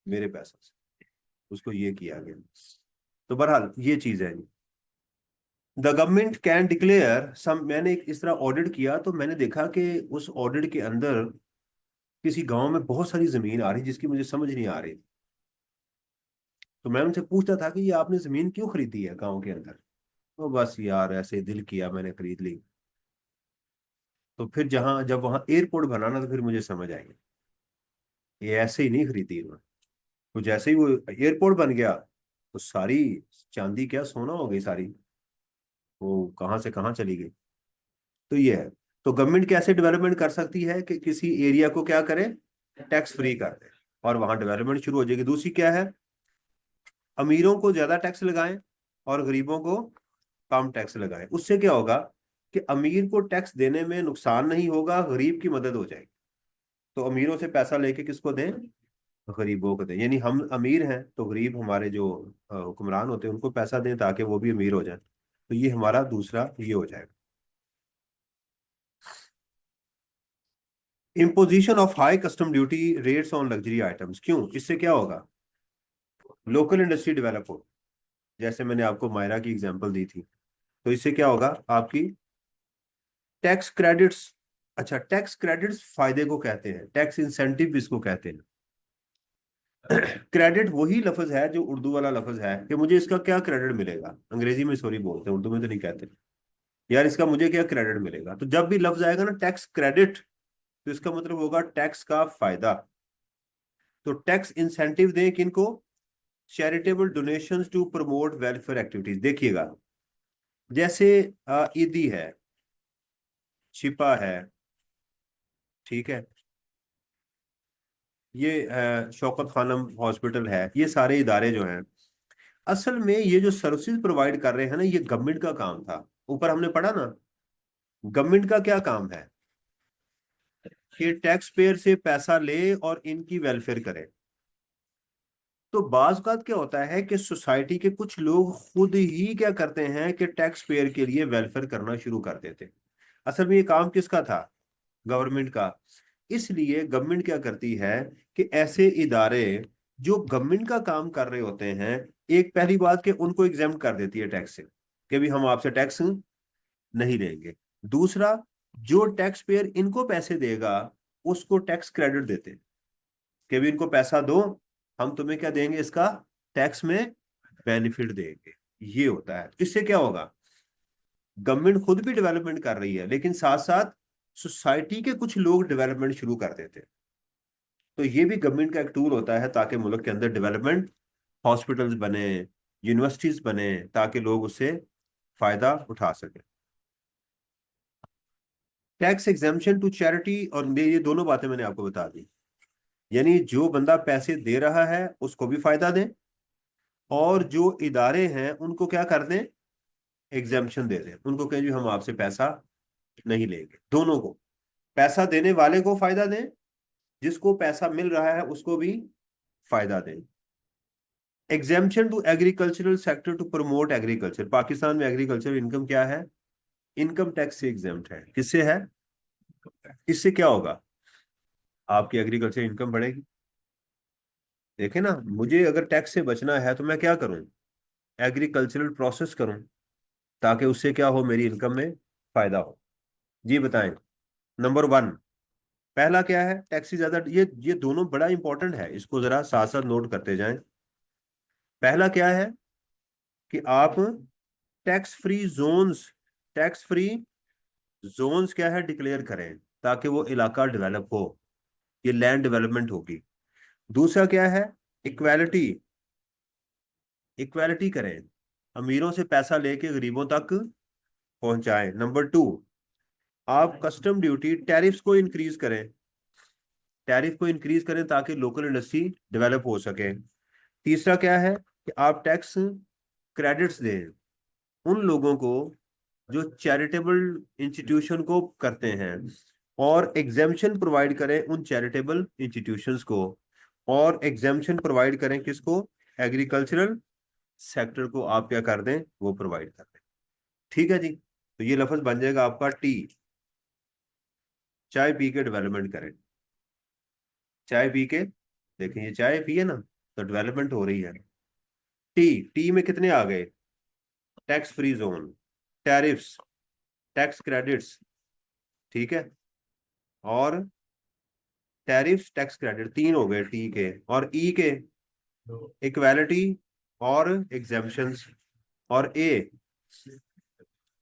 मेरे पैसों से। उसको ये किया गया। तो बहरहाल ये चीज है। द गवर्नमेंट कैन डिक्लेयर सम, मैंने एक इस तरह ऑडिट किया तो मैंने देखा कि उस ऑडिट के अंदर किसी गांव में बहुत सारी जमीन आ रही जिसकी मुझे समझ नहीं आ रही। तो मैं उनसे पूछता था कि ये आपने जमीन क्यों खरीदी है गांव के अंदर? तो बस यार ऐसे दिल किया मैंने खरीद ली। तो फिर जब वहां एयरपोर्ट बना ना, तो फिर मुझे समझ आई, ये ऐसे ही नहीं खरीदी उन्होंने। तो जैसे ही वो एयरपोर्ट बन गया, तो सारी चांदी क्या सोना हो गई सारी, वो कहाँ से कहाँ चली गई। तो ये है। तो गवर्नमेंट कैसे डेवलपमेंट कर सकती है कि किसी एरिया को क्या करे, टैक्स फ्री कर दे, और वहां डेवलपमेंट शुरू हो जाएगी। दूसरी क्या है, अमीरों को ज्यादा टैक्स लगाएं और गरीबों को कम टैक्स लगाएं। उससे क्या होगा कि अमीर को टैक्स देने में नुकसान नहीं होगा, गरीब की मदद हो जाएगी। तो अमीरों से पैसा लेके किसको दें, गरीबों को दें। यानी हम अमीर हैं तो गरीब हमारे जो हुक्मरान होते हैं उनको पैसा दें ताकि वो भी अमीर हो जाए। तो ये हमारा दूसरा ये हो जाएगा। Imposition of high custom duty rates on luxury items, क्यों? इससे क्या होगा, लोकल इंडस्ट्री डेवलप हो। जैसे मैंने आपको मायरा की एग्जांपल दी थी, तो इससे क्या होगा आपकी टैक्स क्रेडिट्स। अच्छा, टैक्स क्रेडिट्स फायदे को कहते हैं, टैक्स इंसेंटिव इसको कहते हैं। क्रेडिट वही लफ्ज है जो उर्दू वाला लफ्ज है कि मुझे इसका क्या क्रेडिट मिलेगा, अंग्रेजी में सॉरी बोलते हैं, उर्दू में तो नहीं कहते। यार इसका मुझे क्या क्रेडिट मिलेगा, तो जब भी लफ्ज आएगा ना टैक्स क्रेडिट, तो इसका मतलब होगा टैक्स का फायदा। तो टैक्स इंसेंटिव दें किनको, charitable donations to promote welfare activities. देखिएगा, जैसे ईदी है, छिपा है, ठीक है, ये शौकत खानम हॉस्पिटल है, ये सारे इदारे जो हैं, असल में ये जो सर्विसेज प्रोवाइड कर रहे हैं ना, ये गवर्नमेंट का काम था। ऊपर हमने पढ़ा ना, गवर्नमेंट का क्या काम है, कि टैक्स पेयर से पैसा ले और इनकी वेलफेयर करे। तो बाज बात क्या होता है कि सोसाइटी के कुछ लोग खुद ही क्या करते हैं कि टैक्स पेयर के लिए वेलफेयर करना शुरू कर देते हैं। असल में ये काम किसका था? गवर्नमेंट का। इसलिए गवर्नमेंट क्या करती है कि ऐसे इदारे जो गवर्नमेंट का काम कर रहे होते हैं, एक पहली बात कि उनको एग्जाम कर देती है टैक्स से, कि भी हम आपसे टैक्स नहीं लेंगे। दूसरा, जो टैक्स पेयर इनको पैसे देगा उसको टैक्स क्रेडिट देते हैं, कि भी इनको पैसा दो, हम तुम्हें क्या देंगे, इसका टैक्स में बेनिफिट देंगे। ये होता है। इससे क्या होगा? गवर्नमेंट खुद भी डेवलपमेंट कर रही है, लेकिन साथ साथ सोसाइटी के कुछ लोग डेवलपमेंट शुरू कर देते हैं। तो ये भी गवर्नमेंट का एक टूल होता है ताकि मुल्क के अंदर डेवलपमेंट, हॉस्पिटल्स बने, यूनिवर्सिटीज बने, ताकि लोग उससे फायदा उठा सके। टैक्स एग्जाम्पशन टू चैरिटी, और ये दोनों बातें मैंने आपको बता दी। यानी जो बंदा पैसे दे रहा है उसको भी फायदा दें, और जो इदारे हैं उनको क्या कर दें, एग्जाम्पशन दे दें, उनको कहें जी हम आपसे पैसा नहीं लेंगे। दोनों को, पैसा देने वाले को फायदा दें, जिसको पैसा मिल रहा है उसको भी फायदा दें। Exemption to agricultural sector to promote agriculture. Pakistan में एग्रीकल्चर इनकम क्या है? इनकम टैक्स से एग्जाम्प्ट है। किससे है? इससे क्या होगा? आपकी एग्रीकल्चर इनकम बढ़ेगी। देखे ना, मुझे अगर टैक्स से बचना है तो मैं क्या करूं? एग्रीकल्चरल प्रोसेस करूं, ताकि उससे क्या हो, मेरी इनकम में फायदा हो। जी बताएं। नंबर वन, पहला क्या है? टैक्सी ज्यादा, ये दोनों बड़ा इंपॉर्टेंट है, इसको जरा साथ साथ नोट करते जाएं। पहला क्या है कि आप tax free zones, tax free zones क्या है डिक्लेयर करें, ताकि वो इलाका डेवलप हो, ये लैंड डेवलपमेंट होगी। दूसरा क्या है? इक्वालिटी, इक्वालिटी करें, अमीरों से पैसा लेके गरीबों तक पहुंचाएं। नंबर टू, आप कस्टम ड्यूटी टैरिफ्स को इंक्रीज करें, टैरिफ को इंक्रीज करें ताकि लोकल इंडस्ट्री डेवलप हो सके। तीसरा क्या है कि आप टैक्स क्रेडिट्स दें उन लोगों को जो चैरिटेबल इंस्टीट्यूशन को करते हैं, और एग्जेम्पशन प्रोवाइड करें उन चैरिटेबल इंस्टीट्यूशंस को, और एग्जेम्पशन प्रोवाइड करें किसको? एग्रीकल्चरल सेक्टर को आप क्या कर दें, वो प्रोवाइड कर दें। ठीक है जी। तो ये लफ्ज बन जाएगा आपका टी। चाय पी के डेवलपमेंट करें। चाय पी के, देखें ये चाय पिए ना, तो डेवलपमेंट हो रही है। टी, टी में कितने आ गए? Tax free zone, tariffs, tax credits, ठीक है, और टैरिफ्स टैक्स क्रेडिट, तीन हो गए टी के। और ई के, इक्वालिटी और एग्जेम्पशंस, और ए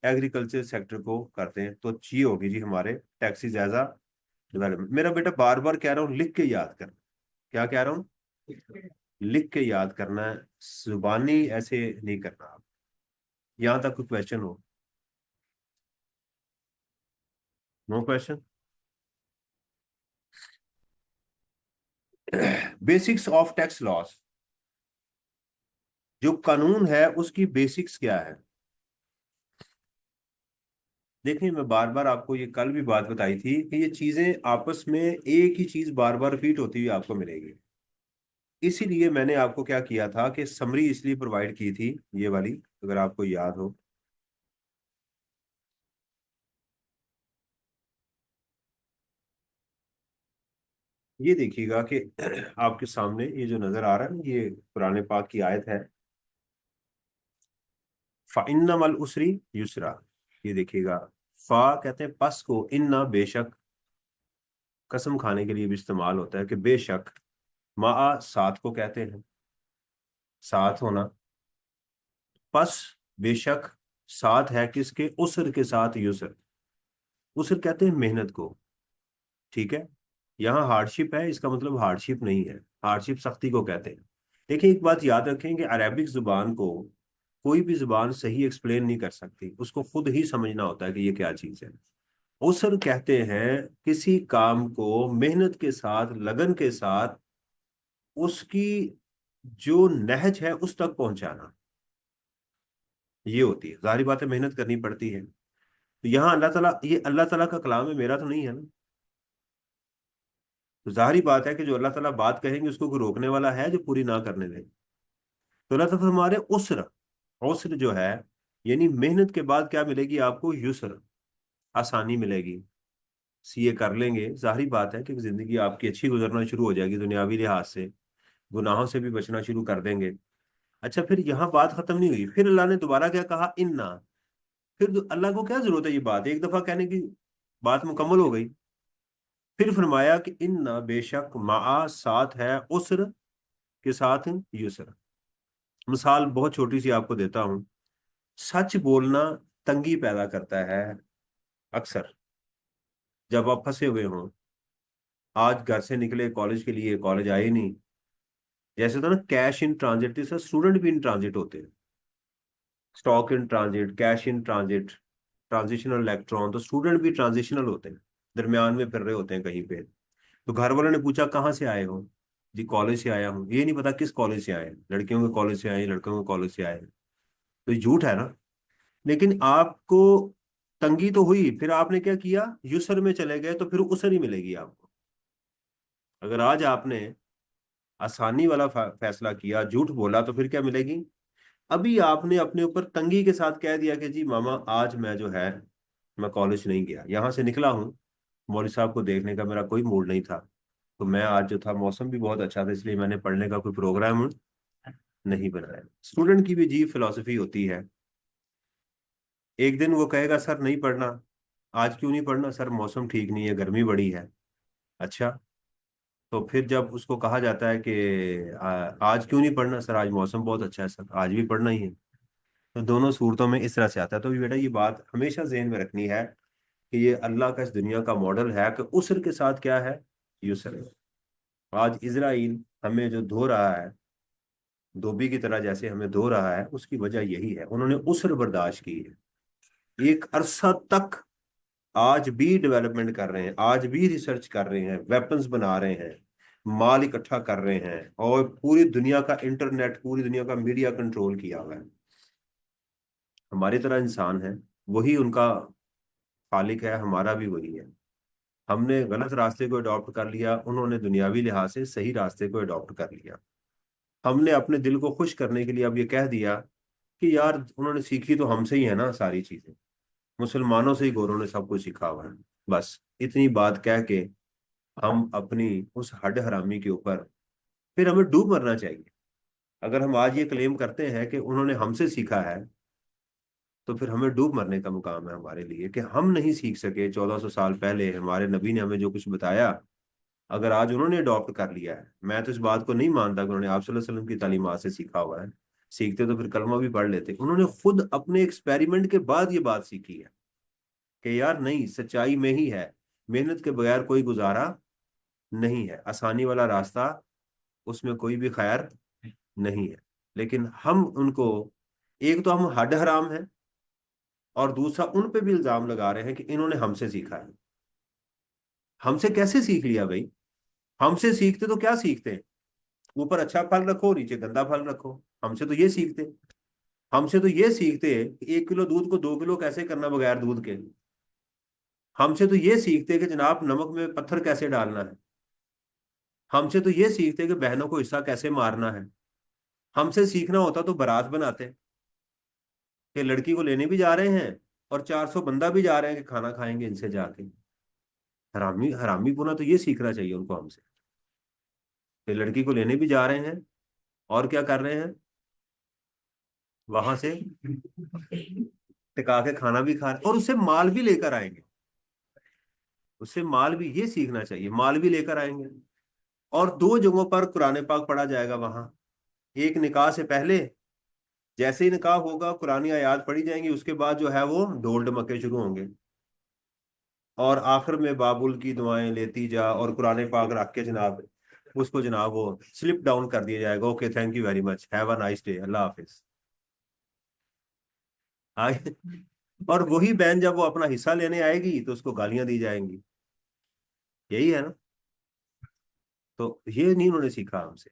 एग्रीकल्चर सेक्टर को करते हैं। तो ची होगी जी हमारे टैक्सीज एज अ डेवलपमेंट। मेरा बेटा बार बार कह रहा हूँ लिख के याद कर। क्या कह रहा हूँ? लिख के याद करना है, जुबानी ऐसे नहीं करना। आप यहाँ तक कोई क्वेश्चन हो? No question. Basics of tax laws, जो कानून है उसकी बेसिक्स क्या है? देखिए, मैं बार बार आपको ये कल भी बात बताई थी कि ये चीजें आपस में एक ही चीज बार बार रिपीट होती हुई आपको मिलेगी। इसीलिए मैंने आपको क्या किया था कि समरी इसलिए प्रोवाइड की थी, ये वाली, अगर आपको याद हो। ये देखिएगा कि आपके सामने ये जो नजर आ रहा है ना, ये कुरान पाक की आयत है, फा इन्ना मल उसरी युसरा। ये देखिएगा, फा कहते हैं पस को, इन्ना बेशक, कसम खाने के लिए भी इस्तेमाल होता है कि बेशक, मा साथ को कहते हैं, साथ होना, पस बेशक, साथ है किसके? उसर के साथ, युसर, उसर कहते हैं मेहनत को। ठीक है, यहाँ हार्डशिप है, इसका मतलब हार्डशिप नहीं है, हार्डशिप सख्ती को कहते हैं। देखिए एक बात याद रखें कि अरेबिक जुबान को कोई भी जुबान सही एक्सप्लेन नहीं कर सकती, उसको खुद ही समझना होता है कि ये क्या चीज है। उसर कहते हैं किसी काम को मेहनत के साथ, लगन के साथ, उसकी जो नहज है उस तक पहुंचाना, ये होती है। जाहिर बात है मेहनत करनी पड़ती है। तो यहाँ अल्लाह ताला, ये अल्लाह ताला का कलाम है, मेरा तो नहीं है ना। तो जाहिर बात है कि जो अल्लाह ताला बात कहेंगे उसको कोई रोकने वाला है जो पूरी ना करने दे। तो अल्लाह ताला हमारे उसर, उसर जो है यानी मेहनत के बाद क्या मिलेगी आपको, युसर, आसानी मिलेगी। सीए कर लेंगे, जाहिर बात है कि जिंदगी आपकी अच्छी गुजरना शुरू हो जाएगी दुनियावी लिहाज से, गुनाहों से भी बचना शुरू कर देंगे। अच्छा, फिर यहाँ बात खत्म नहीं हुई, फिर अल्लाह ने दोबारा क्या कहा, इन्ना। फिर अल्लाह को क्या जरूरत है ये बात एक दफा कहने की, बात मुकम्मल हो गई। फिर फरमाया कि इन्ना बेशक मा साथ है उसर के साथ युसर। मिसाल बहुत छोटी सी आपको देता हूँ। सच बोलना तंगी पैदा करता है अक्सर, जब आप फंसे हुए हों, आज घर से निकले कॉलेज के लिए, कॉलेज आए नहीं। जैसे तो ना cash in transit, sir student भी इन ट्रांजिट होते हैं, stock in transit, cash in transit, transitional electron, तो स्टूडेंट भी ट्रांजिशनल होते हैं, दरमियान में फिर रहे होते हैं कहीं पे। तो घर वालों ने पूछा कहाँ से आए हो, जी कॉलेज से आया हूँ, ये नहीं पता किस कॉलेज से आए हैं, लड़कियों के कॉलेज से आए हैं, लड़कों के कॉलेज से आए हैं। तो ये झूठ है ना। लेकिन आपको तंगी तो हुई, फिर आपने क्या किया, युसर में चले गए, तो फिर उसर ही मिलेगी आपको। अगर आज आपने आसानी वाला फैसला किया, झूठ बोला, तो फिर क्या मिलेगी। अभी आपने अपने ऊपर तंगी के साथ कह दिया कि जी मामा आज मैं जो है, मैं कॉलेज नहीं गया, यहाँ से निकला हूँ, मौलवी साहब को देखने का मेरा कोई मूड नहीं था, तो मैं आज जो था मौसम भी बहुत अच्छा था इसलिए मैंने पढ़ने का कोई प्रोग्राम नहीं बनाया। स्टूडेंट की भी जी फिलॉसफी होती है। एक दिन वो कहेगा सर नहीं पढ़ना। आज क्यों नहीं पढ़ना, सर मौसम ठीक नहीं है, गर्मी बड़ी है। अच्छा, तो फिर जब उसको कहा जाता है कि आज क्यों नहीं पढ़ना, सर आज मौसम बहुत अच्छा है, सर आज भी पढ़ना ही है। तो दोनों सूरतों में इस तरह से आता है। तो बेटा ये बात हमेशा ज़हन में रखनी है कि ये अल्लाह का इस दुनिया का मॉडल है कि उसर के साथ क्या है, युसर है। आज इजराइल हमें जो धो रहा है, धोबी की तरह जैसे हमें धो रहा है, उसकी वजह यही है, उन्होंने उसर बर्दाश्त की है एक अरसा तक। आज भी डेवलपमेंट कर रहे हैं, आज भी रिसर्च कर रहे हैं, वेपन्स बना रहे हैं, माल इकट्ठा कर रहे हैं, और पूरी दुनिया का इंटरनेट, पूरी दुनिया का मीडिया कंट्रोल किया हुआ है। हमारी तरह इंसान है, वही उनका खालिक है, हमारा भी वही है। हमने गलत रास्ते को अडॉप्ट कर लिया, उन्होंने दुनियावी लिहाज से सही रास्ते को अडॉप्ट कर लिया। हमने अपने दिल को खुश करने के लिए अब ये कह दिया कि यार उन्होंने सीखी तो हमसे ही है ना सारी चीजें, मुसलमानों से ही गोरों ने सब कुछ सीखा हुआ है। बस इतनी बात कह के हम अपनी उस हड हरामी के ऊपर फिर हमें डूब मरना चाहिए। अगर हम आज ये क्लेम करते हैं कि उन्होंने हमसे सीखा है, तो फिर हमें डूब मरने का मुकाम है हमारे लिए कि हम नहीं सीख सके। 1400 साल पहले हमारे नबी ने हमें जो कुछ बताया, अगर आज उन्होंने अडॉप्ट कर लिया है, मैं तो इस बात को नहीं मानता कि उन्होंने आप सल्लल्लाहु अलैहि वसल्लम की तालीमात से सीखा हुआ है। सीखते तो फिर कलमा भी पढ़ लेते। उन्होंने खुद अपने एक्सपेरिमेंट के बाद ये बात सीखी है कि यार नहीं, सच्चाई में ही है, मेहनत के बगैर कोई गुजारा नहीं है, आसानी वाला रास्ता उसमें कोई भी खैर नहीं है। लेकिन हम उनको, एक तो हम हड हराम है, और दूसरा उन पे भी इल्जाम लगा रहे हैं कि इन्होंने हमसे सीखा है। हमसे कैसे सीख लिया भाई। हमसे सीखते तो क्या सीखते, ऊपर अच्छा फल रखो, नीचे गंदा फल रखो। हमसे तो ये सीखते, हमसे तो ये सीखते कि 1 किलो दूध को 2 किलो कैसे करना बगैर दूध के। हमसे तो ये सीखते कि जनाब नमक में पत्थर कैसे डालना है। हमसे तो ये सीखते कि बहनों को हिस्सा कैसे मारना है। हमसे सीखना होता तो बारात बनाते कि लड़की को लेने भी जा रहे हैं और 400 बंदा भी जा रहे हैं कि खाना खाएंगे इनसे जाके। हरामी हरामी पुना तो ये सीखना चाहिए उनको हमसे, कि लड़की को लेने भी जा रहे हैं और क्या कर रहे हैं, वहां से टिका के खाना भी खा रहे और उससे माल भी लेकर आएंगे। उससे माल भी, ये सीखना चाहिए, माल भी लेकर आएंगे। और 2 जगहों पर कुरान पाक पढ़ा जाएगा वहां। एक निकाह से पहले, जैसे ही निकाह होगा कुरानी आयात पढ़ी जाएंगी, उसके बाद जो है वो ढोल ढमक्के शुरू होंगे, और आखिर में बाबुल की दुआएं लेती जा और कुरान पाक रख के जनाब उसको जनाब वो स्लिप डाउन कर दिया जाएगा, okay thank you very much, have a nice day, अल्लाह हाफिज। आगे, और वही बहन जब वो अपना हिस्सा लेने आएगी तो उसको गालियां दी जाएंगी। यही है ना। तो ये नहीं उन्होंने सीखा हमसे,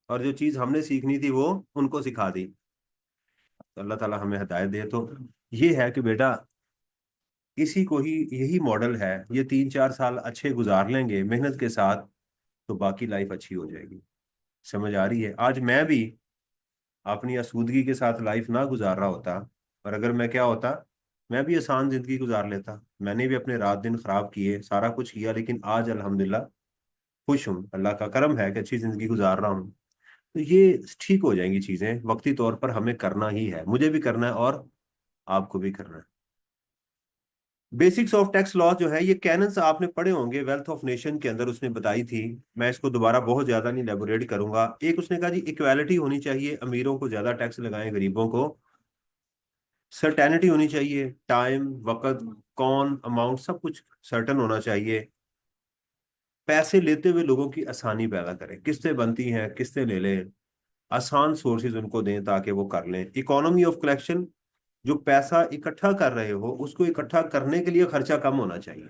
और जो चीज हमने सीखनी थी वो उनको सिखा दी। तो अल्लाह ताला हमें हिदायत दे। तो ये है कि बेटा इसी को ही, यही मॉडल है। ये 3-4 साल अच्छे गुजार लेंगे मेहनत के साथ, तो बाकी लाइफ अच्छी हो जाएगी। समझ आ रही है? आज मैं भी अपनी आसूदगी के साथ लाइफ ना गुजार रहा होता, और अगर मैं क्या होता, मैं भी आसान जिंदगी गुजार लेता। मैंने भी अपने रात दिन खराब किए, सारा कुछ किया, लेकिन आज अल्हम्दुलिल्लाह खुश हूँ। अल्लाह का करम है कि अच्छी जिंदगी गुजार रहा हूँ। तो ये ठीक हो जाएंगी चीजें, वक्ती तौर पर हमें करना ही है, मुझे भी करना है और आपको भी करना है। बेसिक्स ऑफ टैक्स लॉ जो है, ये कैनन्स आपने पढ़े होंगे वेल्थ ऑफ नेशन के अंदर, उसने बताई थी। मैं इसको दोबारा बहुत ज्यादा नहीं लेबोरेट करूंगा। एक उसने कहा जी, इक्वालिटी होनी चाहिए, अमीरों को ज्यादा टैक्स लगाएं, गरीबों को। सर्टेनिटी होनी चाहिए, टाइम, वक्त, कौन, अमाउंट, सब कुछ सर्टन होना चाहिए। पैसे लेते हुए लोगों की आसानी पैदा करें, किस्तें बनती हैं किस्तें ले लें, आसान सोर्सेज उनको दें ताकि वो कर लें। इकोनॉमी ऑफ कलेक्शन, जो पैसा इकट्ठा कर रहे हो उसको इकट्ठा करने के लिए खर्चा कम होना चाहिए,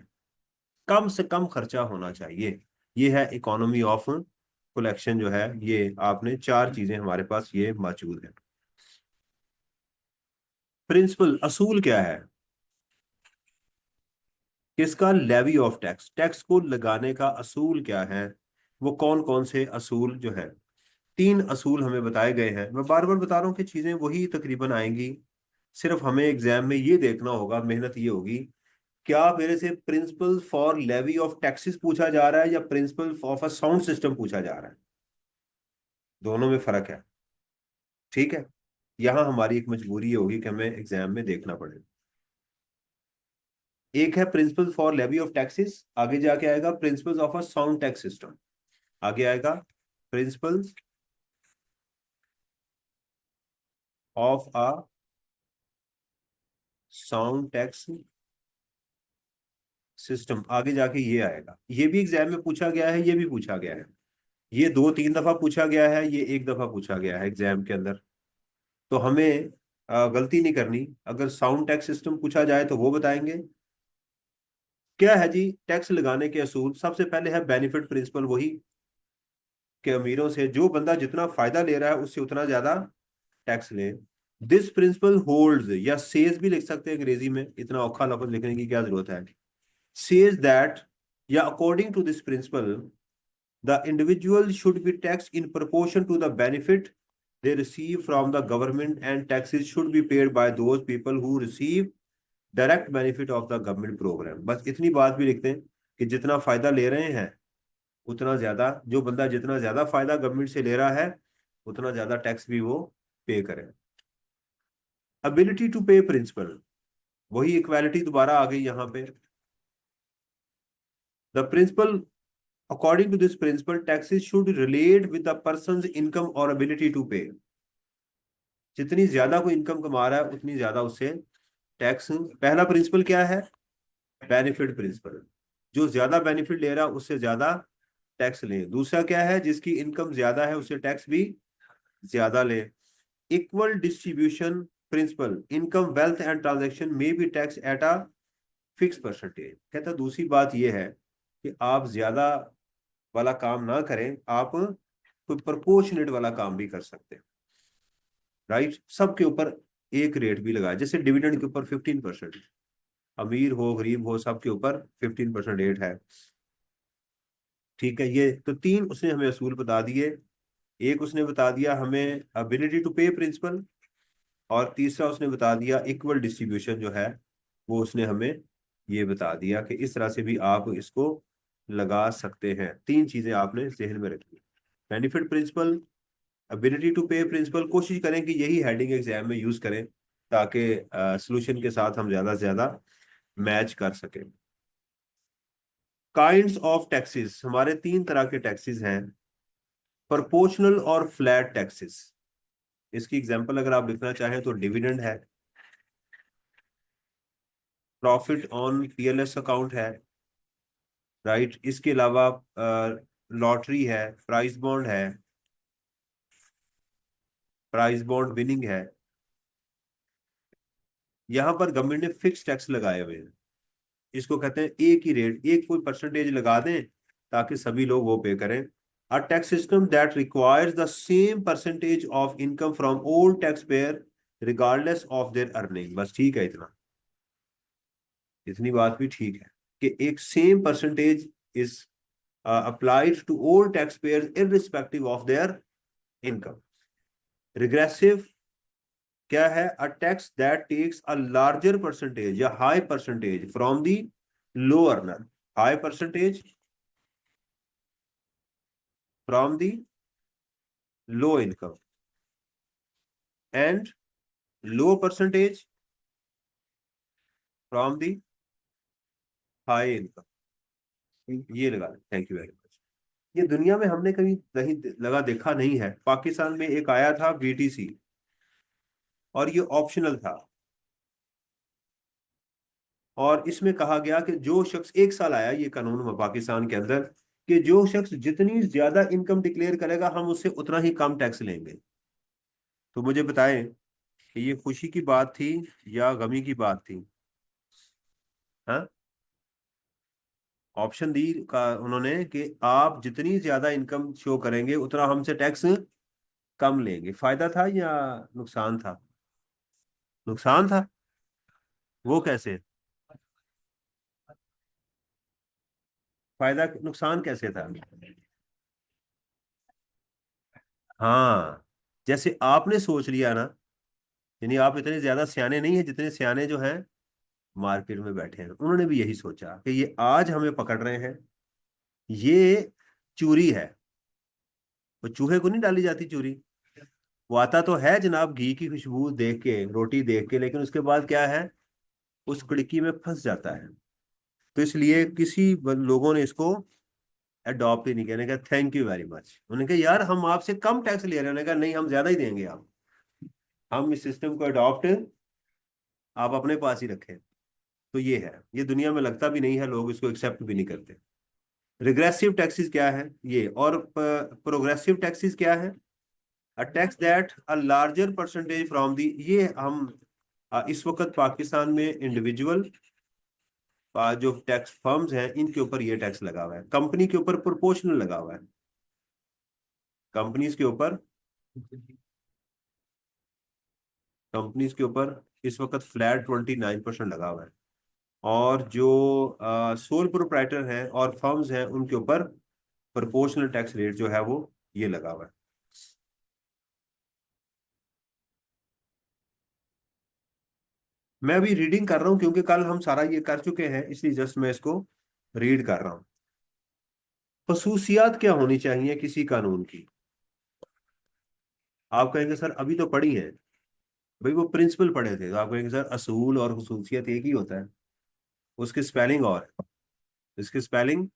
कम से कम खर्चा होना चाहिए। ये है इकोनॉमी ऑफ कलेक्शन जो है। ये आपने चार चीजें हमारे पास ये मौजूद है। प्रिंसिपल, असूल क्या है किसका? लेवी ऑफ टैक्स, टैक्स को लगाने का असूल क्या है? वो कौन कौन से असूल जो है? 3 असूल हमें बताए गए हैं। मैं बार बार बता रहा हूँ कि चीजें वही तकरीबन आएंगी। सिर्फ हमें एग्जाम में ये देखना होगा, मेहनत ये होगी, क्या मेरे से principle for levy of taxes पूछा जा रहा है या principle of a sound system पूछा जा रहा है। दोनों में फर्क है। ठीक है, यहाँ हमारी एक मजबूरी ये होगी कि हमें एग्जाम में देखना पड़ेगा। एक है principle for levy of taxes, आगे जाके आएगा principles of a sound tax system, आगे आएगा principles of a sound tax system, आगे जाके ये आएगा। ये भी एग्जाम में पूछा गया है, ये भी पूछा गया है। ये 2-3 दफा पूछा गया है, ये एक दफा पूछा गया है एग्जाम के अंदर। तो हमें गलती नहीं करनी। अगर साउंड टैक्स सिस्टम पूछा जाए तो वो बताएंगे। क्या है जी टैक्स लगाने के असूल? सबसे पहले है बेनिफिट प्रिंसिपल, वही कि अमीरों से जो बंदा जितना फायदा ले रहा है उससे उतना ज्यादा टैक्स ले। दिस प्रिंसिपल होल्ड्स, या सेज भी लिख सकते हैं अंग्रेजी में, इतना औखा लफ्ज लिखने की क्या जरूरत है। सेज दैट, या according to this principle, the individual should be taxed in proportion to the benefit they receive from the government, and taxes should be paid by those people who receive direct benefit of the government program। बस इतनी बात भी लिखते हैं कि जितना फायदा ले रहे हैं उतना ज्यादा, जो बंदा जितना ज्यादा फायदा गवर्नमेंट से ले रहा है उतना ज्यादा टैक्स भी वो पे करे। एबिलिटी टू पे प्रिंसिपल, वही इक्वालिटी दोबारा आ गई यहाँ पे। The principle, according to this principle, taxes should relate with the person's income or ability to pay। जितनी ज्यादा कोई इनकम कमा रहा है उतनी ज्यादा उससे टैक्स। पहला प्रिंसिपल क्या है? बेनिफिट प्रिंसिपल, जो ज्यादा बेनिफिट ले रहा है उससे ज्यादा टैक्स ले। दूसरा क्या है? जिसकी इनकम ज्यादा है उससे टैक्स भी ज्यादा ले। Equal distribution principle, income, wealth and transaction में be tax at a fix percentage. कहता दूसरी बात यह है कि आप ज्यादा वाला काम ना करें, आप कोई प्रपोर्शनेट वाला काम भी कर सकते हैं। राइट, सबके ऊपर एक रेट भी लगाया, जैसे डिविडेंड के ऊपर 15%, अमीर हो गरीब हो सबके ऊपर 15% रेट है। ठीक है, ये तो 3 उसने हमें असूल बता दिए। एक उसने बता दिया हमें एबिलिटी टू पे प्रिंसिपल, और तीसरा उसने बता दिया इक्वल डिस्ट्रीब्यूशन जो है, वो उसने हमें ये बता दिया कि इस तरह से भी आप इसको लगा सकते हैं। 3 चीजें आपने जहन में रखी, benefit principal, ability to pay principal. कोशिश करें कि यही हेडिंग एग्जाम में यूज करें ताकि सॉल्यूशन के साथ हम ज्यादा से ज्यादा मैच कर सकें। काइंड्स ऑफ टैक्सेस, हमारे 3 तरह के टैक्सेस हैं, प्रोपोर्शनल और फ्लैट टैक्सेस। इसकी एग्जांपल अगर आप लिखना चाहें तो डिविडेंड है, प्रॉफिट ऑन पीएलएस अकाउंट है, राइट। इसके अलावा लॉटरी है, प्राइस बॉन्ड है, प्राइस बॉन्ड विनिंग है। यहां पर गवर्नमेंट ने फिक्स टैक्स लगाए हुए हैं, इसको कहते हैं एक ही रेट, एक कोई परसेंटेज लगा दें ताकि सभी लोग वो पे करें। A tax system that requires the same percentage of income from all tax payer regardless of their earning. बस ठीक है इतना। इतनी बात भी ठीक है कि एक same percentage is applied to all tax payers irrespective of their income. Regressive क्या है? A tax that takes a larger percentage या high percentage from the low earner, high percentage from the low income and low percentage from the high income. ये लगा, thank you very much. ये दुनिया में हमने कभी नहीं लगा, देखा नहीं है। पाकिस्तान में एक आया था बीटीसी, और ये ऑप्शनल था, और इसमें कहा गया कि जो शख्स, एक साल आया ये कानून पाकिस्तान के अंदर, कि जो शख्स जितनी ज्यादा इनकम डिक्लेयर करेगा हम उससे उतना ही कम टैक्स लेंगे। तो मुझे बताएं कि ये खुशी की बात थी या गमी की बात थी? हाँ, ऑप्शन दी का उन्होंने कि आप जितनी ज्यादा इनकम शो करेंगे उतना हमसे टैक्स कम लेंगे। फायदा था या नुकसान था? नुकसान था। वो कैसे? फायदा नुकसान कैसे था? हाँ, जैसे आपने सोच लिया ना, यानी आप इतने ज्यादा सियाने नहीं हैं जितने सियाने जो हैं मार्केट में बैठे हैं। उन्होंने भी यही सोचा कि ये आज हमें पकड़ रहे हैं, ये चूरी है। वो चूहे को नहीं डाली जाती चूरी। वो आता तो है जनाब घी की खुशबू देख के, रोटी देख के, लेकिन उसके बाद क्या है, उस कड़की में फंस जाता है। तो इसलिए किसी लोगों ने इसको अडॉप्ट ही नहीं किया। उन्होंने कहा थैंक यू वेरी मच। उन्होंने कहा यार हम आपसे कम टैक्स ले रहे हैं। उन्होंने कहा नहीं, हम ज्यादा ही देंगे। आप, हम इस सिस्टम को अडॉप्ट आप अपने पास ही रखें। तो ये है, ये दुनिया में लगता भी नहीं है, लोग इसको एक्सेप्ट भी नहीं करते। रिग्रेसिव टैक्सेस क्या है ये, और प्रोग्रेसिव टैक्सेस क्या है? A tax that a larger percentage from the, ये हम इस वक्त पाकिस्तान में इंडिविजुअल जो टैक्स फर्म्स हैं इनके ऊपर ये टैक्स लगा हुआ है। कंपनी के ऊपर प्रोपोर्शनल लगा हुआ है। कंपनीज के ऊपर, कंपनीज के ऊपर इस वक्त फ्लैट 29% लगा हुआ है। और जो सोल प्रोप्राइटर हैं और फर्म्स हैं उनके ऊपर प्रोपोर्शनल टैक्स रेट जो है वो ये लगा हुआ है। मैं अभी रीडिंग कर रहा हूँ क्योंकि कल हम सारा ये कर चुके हैं, इसलिए जस्ट मैं इसको रीड कर रहा हूँ। खसूसियात क्या होनी चाहिए किसी कानून की? आप कहेंगे सर अभी तो पढ़ी है। भाई वो प्रिंसिपल पढ़े थे, तो आप कहेंगे सर असूल और खसूसियत एक ही होता है। उसकी स्पेलिंग और है, इसकी स्पेलिंग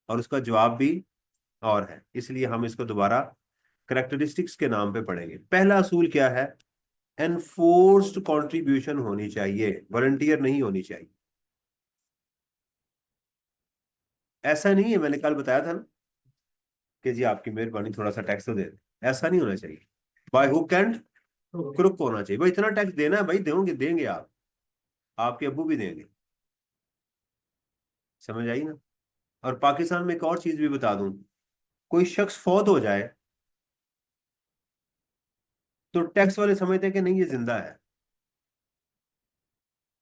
और उसका जवाब भी और है। इसलिए हम इसको दोबारा करेक्टरिस्टिक्स के नाम पे पढ़ेंगे। पहला असूल क्या है? एनफोर्स्ड कंट्रीब्यूशन होनी चाहिए, वॉलंटियर नहीं होनी चाहिए। ऐसा नहीं है, मैंने कल बताया था ना कि जी आपकी मेहरबानी थोड़ा सा टैक्स तो दे दें, ऐसा नहीं होना चाहिए। बाय हुक एंड क्रुक होना चाहिए। भाई इतना टैक्स देना है, भाई देंगे देंगे आप, आपके अब्बू भी देंगे। समझ आई ना? और पाकिस्तान में एक और चीज भी बता दूं, कोई शख्स फौत हो जाए तो टैक्स वाले समझते हैं कि नहीं ये जिंदा है।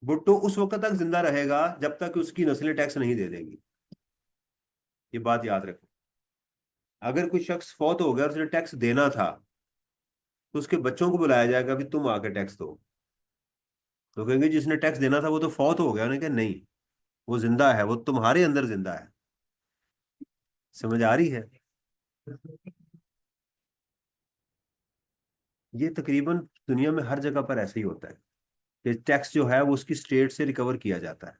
भुट्टो उस वक्त तक जिंदा रहेगा जब तक उसकी नस्लें टैक्स नहीं दे देगी। ये बात याद रखो। अगर कोई शख्स फौत हो गया और उसने टैक्स देना था, तो उसके बच्चों को बुलाया जाएगा भी तुम आके टैक्स दो। तो कहेंगे जिसने टैक्स देना था वो तो फौत हो गया। उन्होंने कहा नहीं, वो जिंदा है, वो तुम्हारे अंदर जिंदा है। समझ आ रही है? ये तकरीबन दुनिया में हर जगह पर ऐसे ही होता है कि टैक्स जो है वो उसकी स्टेट से रिकवर किया जाता है।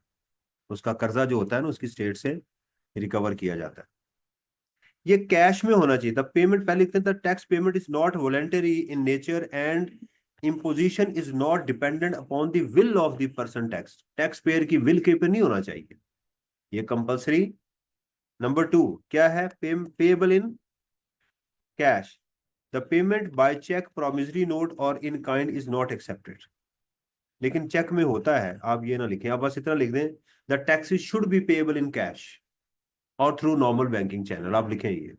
उसका कर्जा जो होता है ना उसकी स्टेट से रिकवर किया जाता है। ये कैश में होना चाहिए। द पेमेंट, पहले लिखते हैं the tax payment is not voluntary in nature and imposition is not dependent upon the will of the person tax. Tax payer की विल के ऊपर नहीं होना चाहिए, ये कंपलसरी। नंबर टू क्या है? Payable in cash. The payment by cheque, promissory note और in kind is not accepted. लेकिन चेक में होता है, आप ये ना लिखें, आप बस इतना लिख दें the taxes should B payable in cash और थ्रू नॉर्मल बैंकिंग चैनल, आप लिखें ये।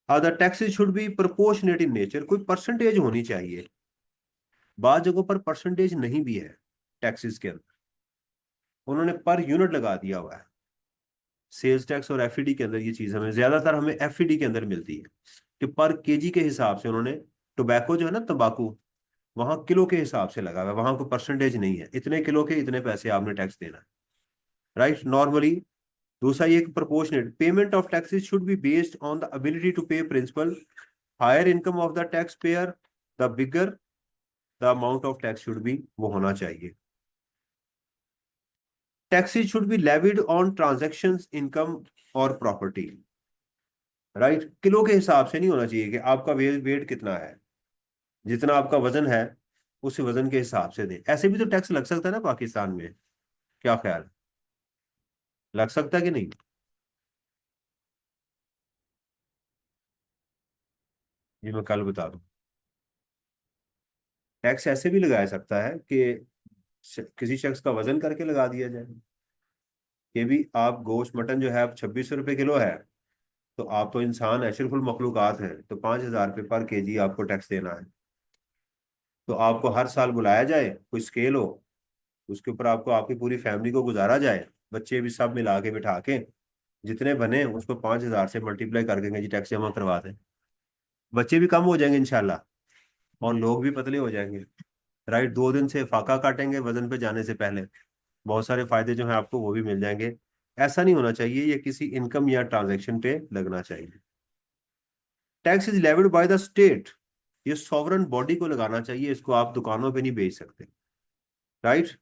The taxes should B proportionate in nature, कोई परसेंटेज होनी चाहिए। बाद जगहों पर परसेंटेज नहीं भी है टैक्सेस के अंदर। उन्होंने पर यूनिट लगा दिया हुआ है। सेल्स टैक्स और एफईडी के अंदर ये चीज हमें ज्यादातर हमें एफईडी के अंदर मिलती है कि पर केजी के हिसाब से उन्होंने, टोबैको जो है ना तंबाकू, वहां किलो के हिसाब से लगा हुआ है, वहां कोई परसेंटेज नहीं है, इतने किलो के इतने पैसे आपने टैक्स देना है। Right, normally. दूसरा ये proportionate payment of taxes should be based on the ability to pay principle, higher income of the tax payer the bigger the amount of tax should be, वो होना चाहिए। Taxes should be levied on transactions income और property. Right, kilo के हिसाब से नहीं होना चाहिए कि आपका वेट वेट कितना है, जितना आपका वजन है उस वजन के हिसाब से दें। ऐसे भी तो टैक्स लग सकता है ना पाकिस्तान में, क्या ख्याल है? लग सकता है कि नहीं? ये मैं कल बता दूं। टैक्स ऐसे भी लगाया सकता है कि किसी शख्स का वजन करके लगा दिया जाए कि भी आप गोश्त मटन जो है आप 2600 रुपये किलो है, तो आप तो इंसान अशरफुल मखलूकात हैं, तो 5000 रुपये पर केजी आपको टैक्स देना है। तो आपको हर साल बुलाया जाए, कोई स्केल हो, उसके ऊपर आपको आपकी पूरी फैमिली को गुजारा जाए, बच्चे भी सब मिला के बिठा के जितने बने उसको 5000 से मल्टीप्लाई करके जी टैक्स जमा करवा दें। बच्चे भी कम हो जाएंगे इंशाल्लाह, और लोग भी पतले हो जाएंगे। राइट, 2 दिन से फाका काटेंगे वजन पे जाने से पहले, बहुत सारे फायदे जो हैं आपको वो भी मिल जाएंगे। ऐसा नहीं होना चाहिए, ये किसी इनकम या ट्रांजैक्शन पे लगना चाहिए। Tax is levied by the state, ये सॉवरन बॉडी को लगाना चाहिए, इसको आप दुकानों पे नहीं बेच सकते। Right,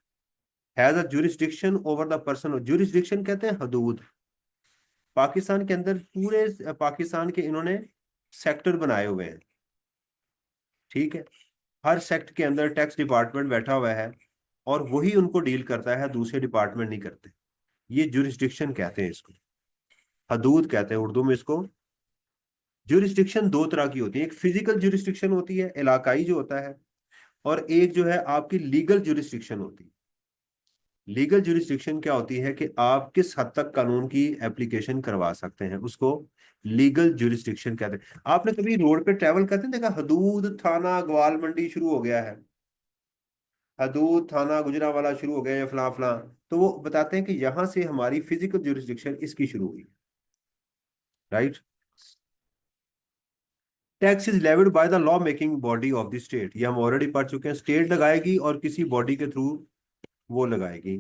has a jurisdiction over the person, jurisdiction कहते हैं हदूद। पाकिस्तान के अंदर पूरे पाकिस्तान के इन्होंने सेक्टर बनाए हुए हैं। ठीक है, हर सेक्ट के अंदर टैक्स डिपार्टमेंट बैठा हुआ है और वही उनको डील करता है, दूसरे डिपार्टमेंट नहीं करते। ये जुरिस्डिक्शन कहते हैं इसको, हदूद कहते हैं उर्दू में इसको। जुरिस्डिक्शन दो तरह की होती है, एक फिजिकल जुरिस्डिक्शन होती है, इलाकाई जो होता है, और एक जो है आपकी लीगल जुरिस्डिक्शन होती है। लीगल जुरिस्डिक्शन क्या होती है कि आप किस हद तक कानून की एप्लीकेशन करवा सकते हैं, उसको लीगल जुरिस्डिक्शन कहते हैं। आपने कभी रोड पे ट्रैवल करते हैं देखा, हदूद थाना ग्वाल मंडी शुरू हो गया है, हदूद थाना गुजरांवाला शुरू हो गया है, फलां फलां, तो वो बताते हैं कि यहां से हमारी फिजिकल जुरिस्डिक्शन इसकी शुरू हुई। Right, tax is levied by the law making body of the state, ये हम ऑलरेडी पढ़ चुके हैं, स्टेट लगाएगी और किसी बॉडी के थ्रू वो लगाएगी।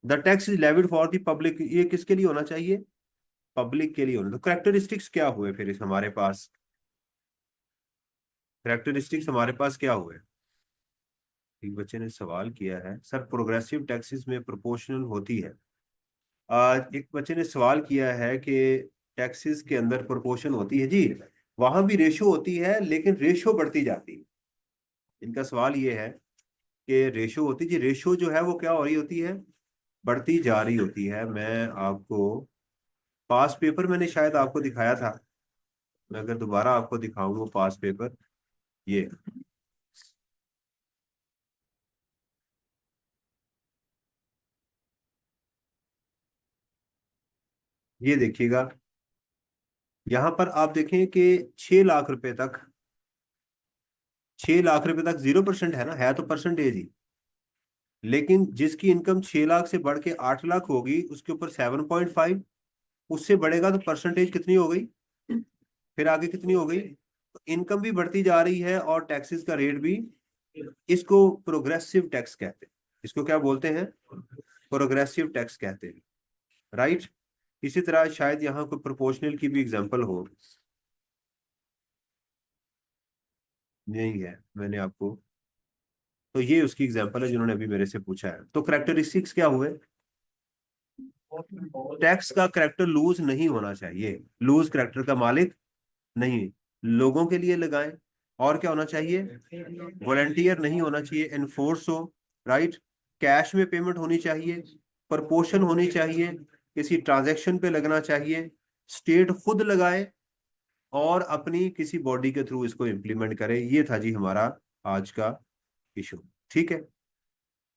The tax is levied for the public, ये किसके लिए होना चाहिए? पब्लिक के लिए होना। तो करेक्टरिस्टिक्स क्या हुए फिर इस हमारे पास, करेक्टरिस्टिक्स हमारे पास क्या हुए? एक बच्चे ने सवाल किया है सर, प्रोग्रेसिव टैक्सेस में प्रोपोर्शनल होती है। आज एक बच्चे ने सवाल किया है कि टैक्सेस के अंदर प्रोपोर्शन होती है जी, वहां भी रेशो होती है लेकिन रेशो बढ़ती जाती है। इनका सवाल ये है कि रेशो होती जी, रेशो जो है वो क्या हो रही होती है, बढ़ती जा रही होती है। मैं आपको पास पेपर मैंने शायद आपको दिखाया था, मैं अगर दोबारा आपको दिखाऊंगा पास पेपर, ये ये देखिएगा, यहां पर आप देखें कि 6 लाख रुपए तक, 6 लाख रुपए तक 0% है ना, है तो परसेंटेज ही, लेकिन जिसकी इनकम 6 लाख से बढ़ के 8 लाख होगी उसके ऊपर 7.5, उससे बढ़ेगा तो परसेंटेज कितनी हो गई, फिर आगे कितनी हो गई? तो इनकम भी बढ़ती जा रही है और टैक्सेस का रेट भी। इसको प्रोग्रेसिव टैक्स कहते हैं, इसको क्या बोलते हैं? प्रोग्रेसिव टैक्स कहते हैं। राइट, इसी तरह शायद यहाँ कोई प्रोपोर्शनल की भी एग्जांपल हो, नहीं है मैंने आपको, तो ये उसकी एग्जांपल है जिन्होंने अभी मेरे से पूछा है। तो करेक्टरिस्टिक्स क्या हुए? टैक्स का करेक्टर लूज नहीं होना चाहिए, लूज करेक्टर का मालिक नहीं, लोगों के लिए लगाएं। और क्या होना चाहिए? वॉलंटियर नहीं होना चाहिए, एनफोर्स हो। राइट, कैश में पेमेंट होनी चाहिए, प्रपोर्शन होनी चाहिए, किसी ट्रांजैक्शन पे लगना चाहिए, स्टेट खुद लगाए और अपनी किसी बॉडी के थ्रू इसको इम्प्लीमेंट करे। ये था जी हमारा आज का इशू। ठीक है,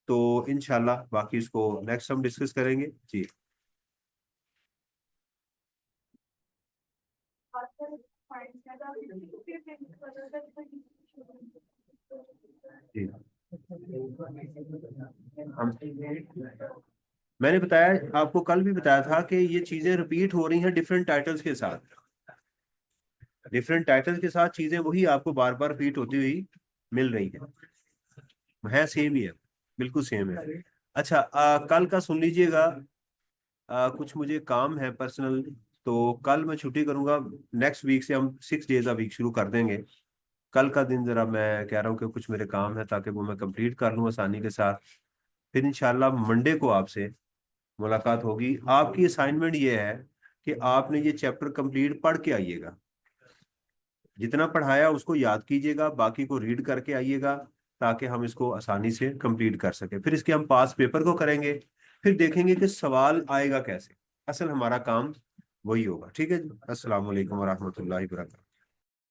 तो इंशाल्लाह बाकी इसको नेक्स्ट हम डिस्कस करेंगे जी। जी। हम मैंने बताया आपको, कल भी बताया था कि ये चीजें रिपीट हो रही हैं डिफरेंट टाइटल्स के साथ। डिफरेंट टाइटल्स के साथ चीजें वही आपको बार बार रिपीट होती हुई मिल रही है सेम ही है, बिल्कुल सेम है। अच्छा, कल का सुन लीजिएगा। कुछ मुझे काम है पर्सनल, तो कल मैं छुट्टी करूंगा। नेक्स्ट वीक से हम 6 डेज अ वीक शुरू कर देंगे। कल का दिन जरा मैं कह रहा हूँ कि कुछ मेरे काम है, ताकि वो मैं कंप्लीट कर लूँ आसानी के साथ। फिर इंशाल्लाह मंडे को आपसे मुलाकात होगी। आपकी असाइनमेंट ये है कि आपने ये चैप्टर कंप्लीट पढ़ के आइएगा। जितना पढ़ाया उसको याद कीजिएगा, बाकी को रीड करके आइएगा, ताकि हम इसको आसानी से कंप्लीट कर सके। फिर इसके हम पास पेपर को करेंगे, फिर देखेंगे कि सवाल आएगा कैसे। असल हमारा काम वही होगा। ठीक है जी, अस्सलाम वालेकुम वरहमतुल्लाहि वबरकातुहू।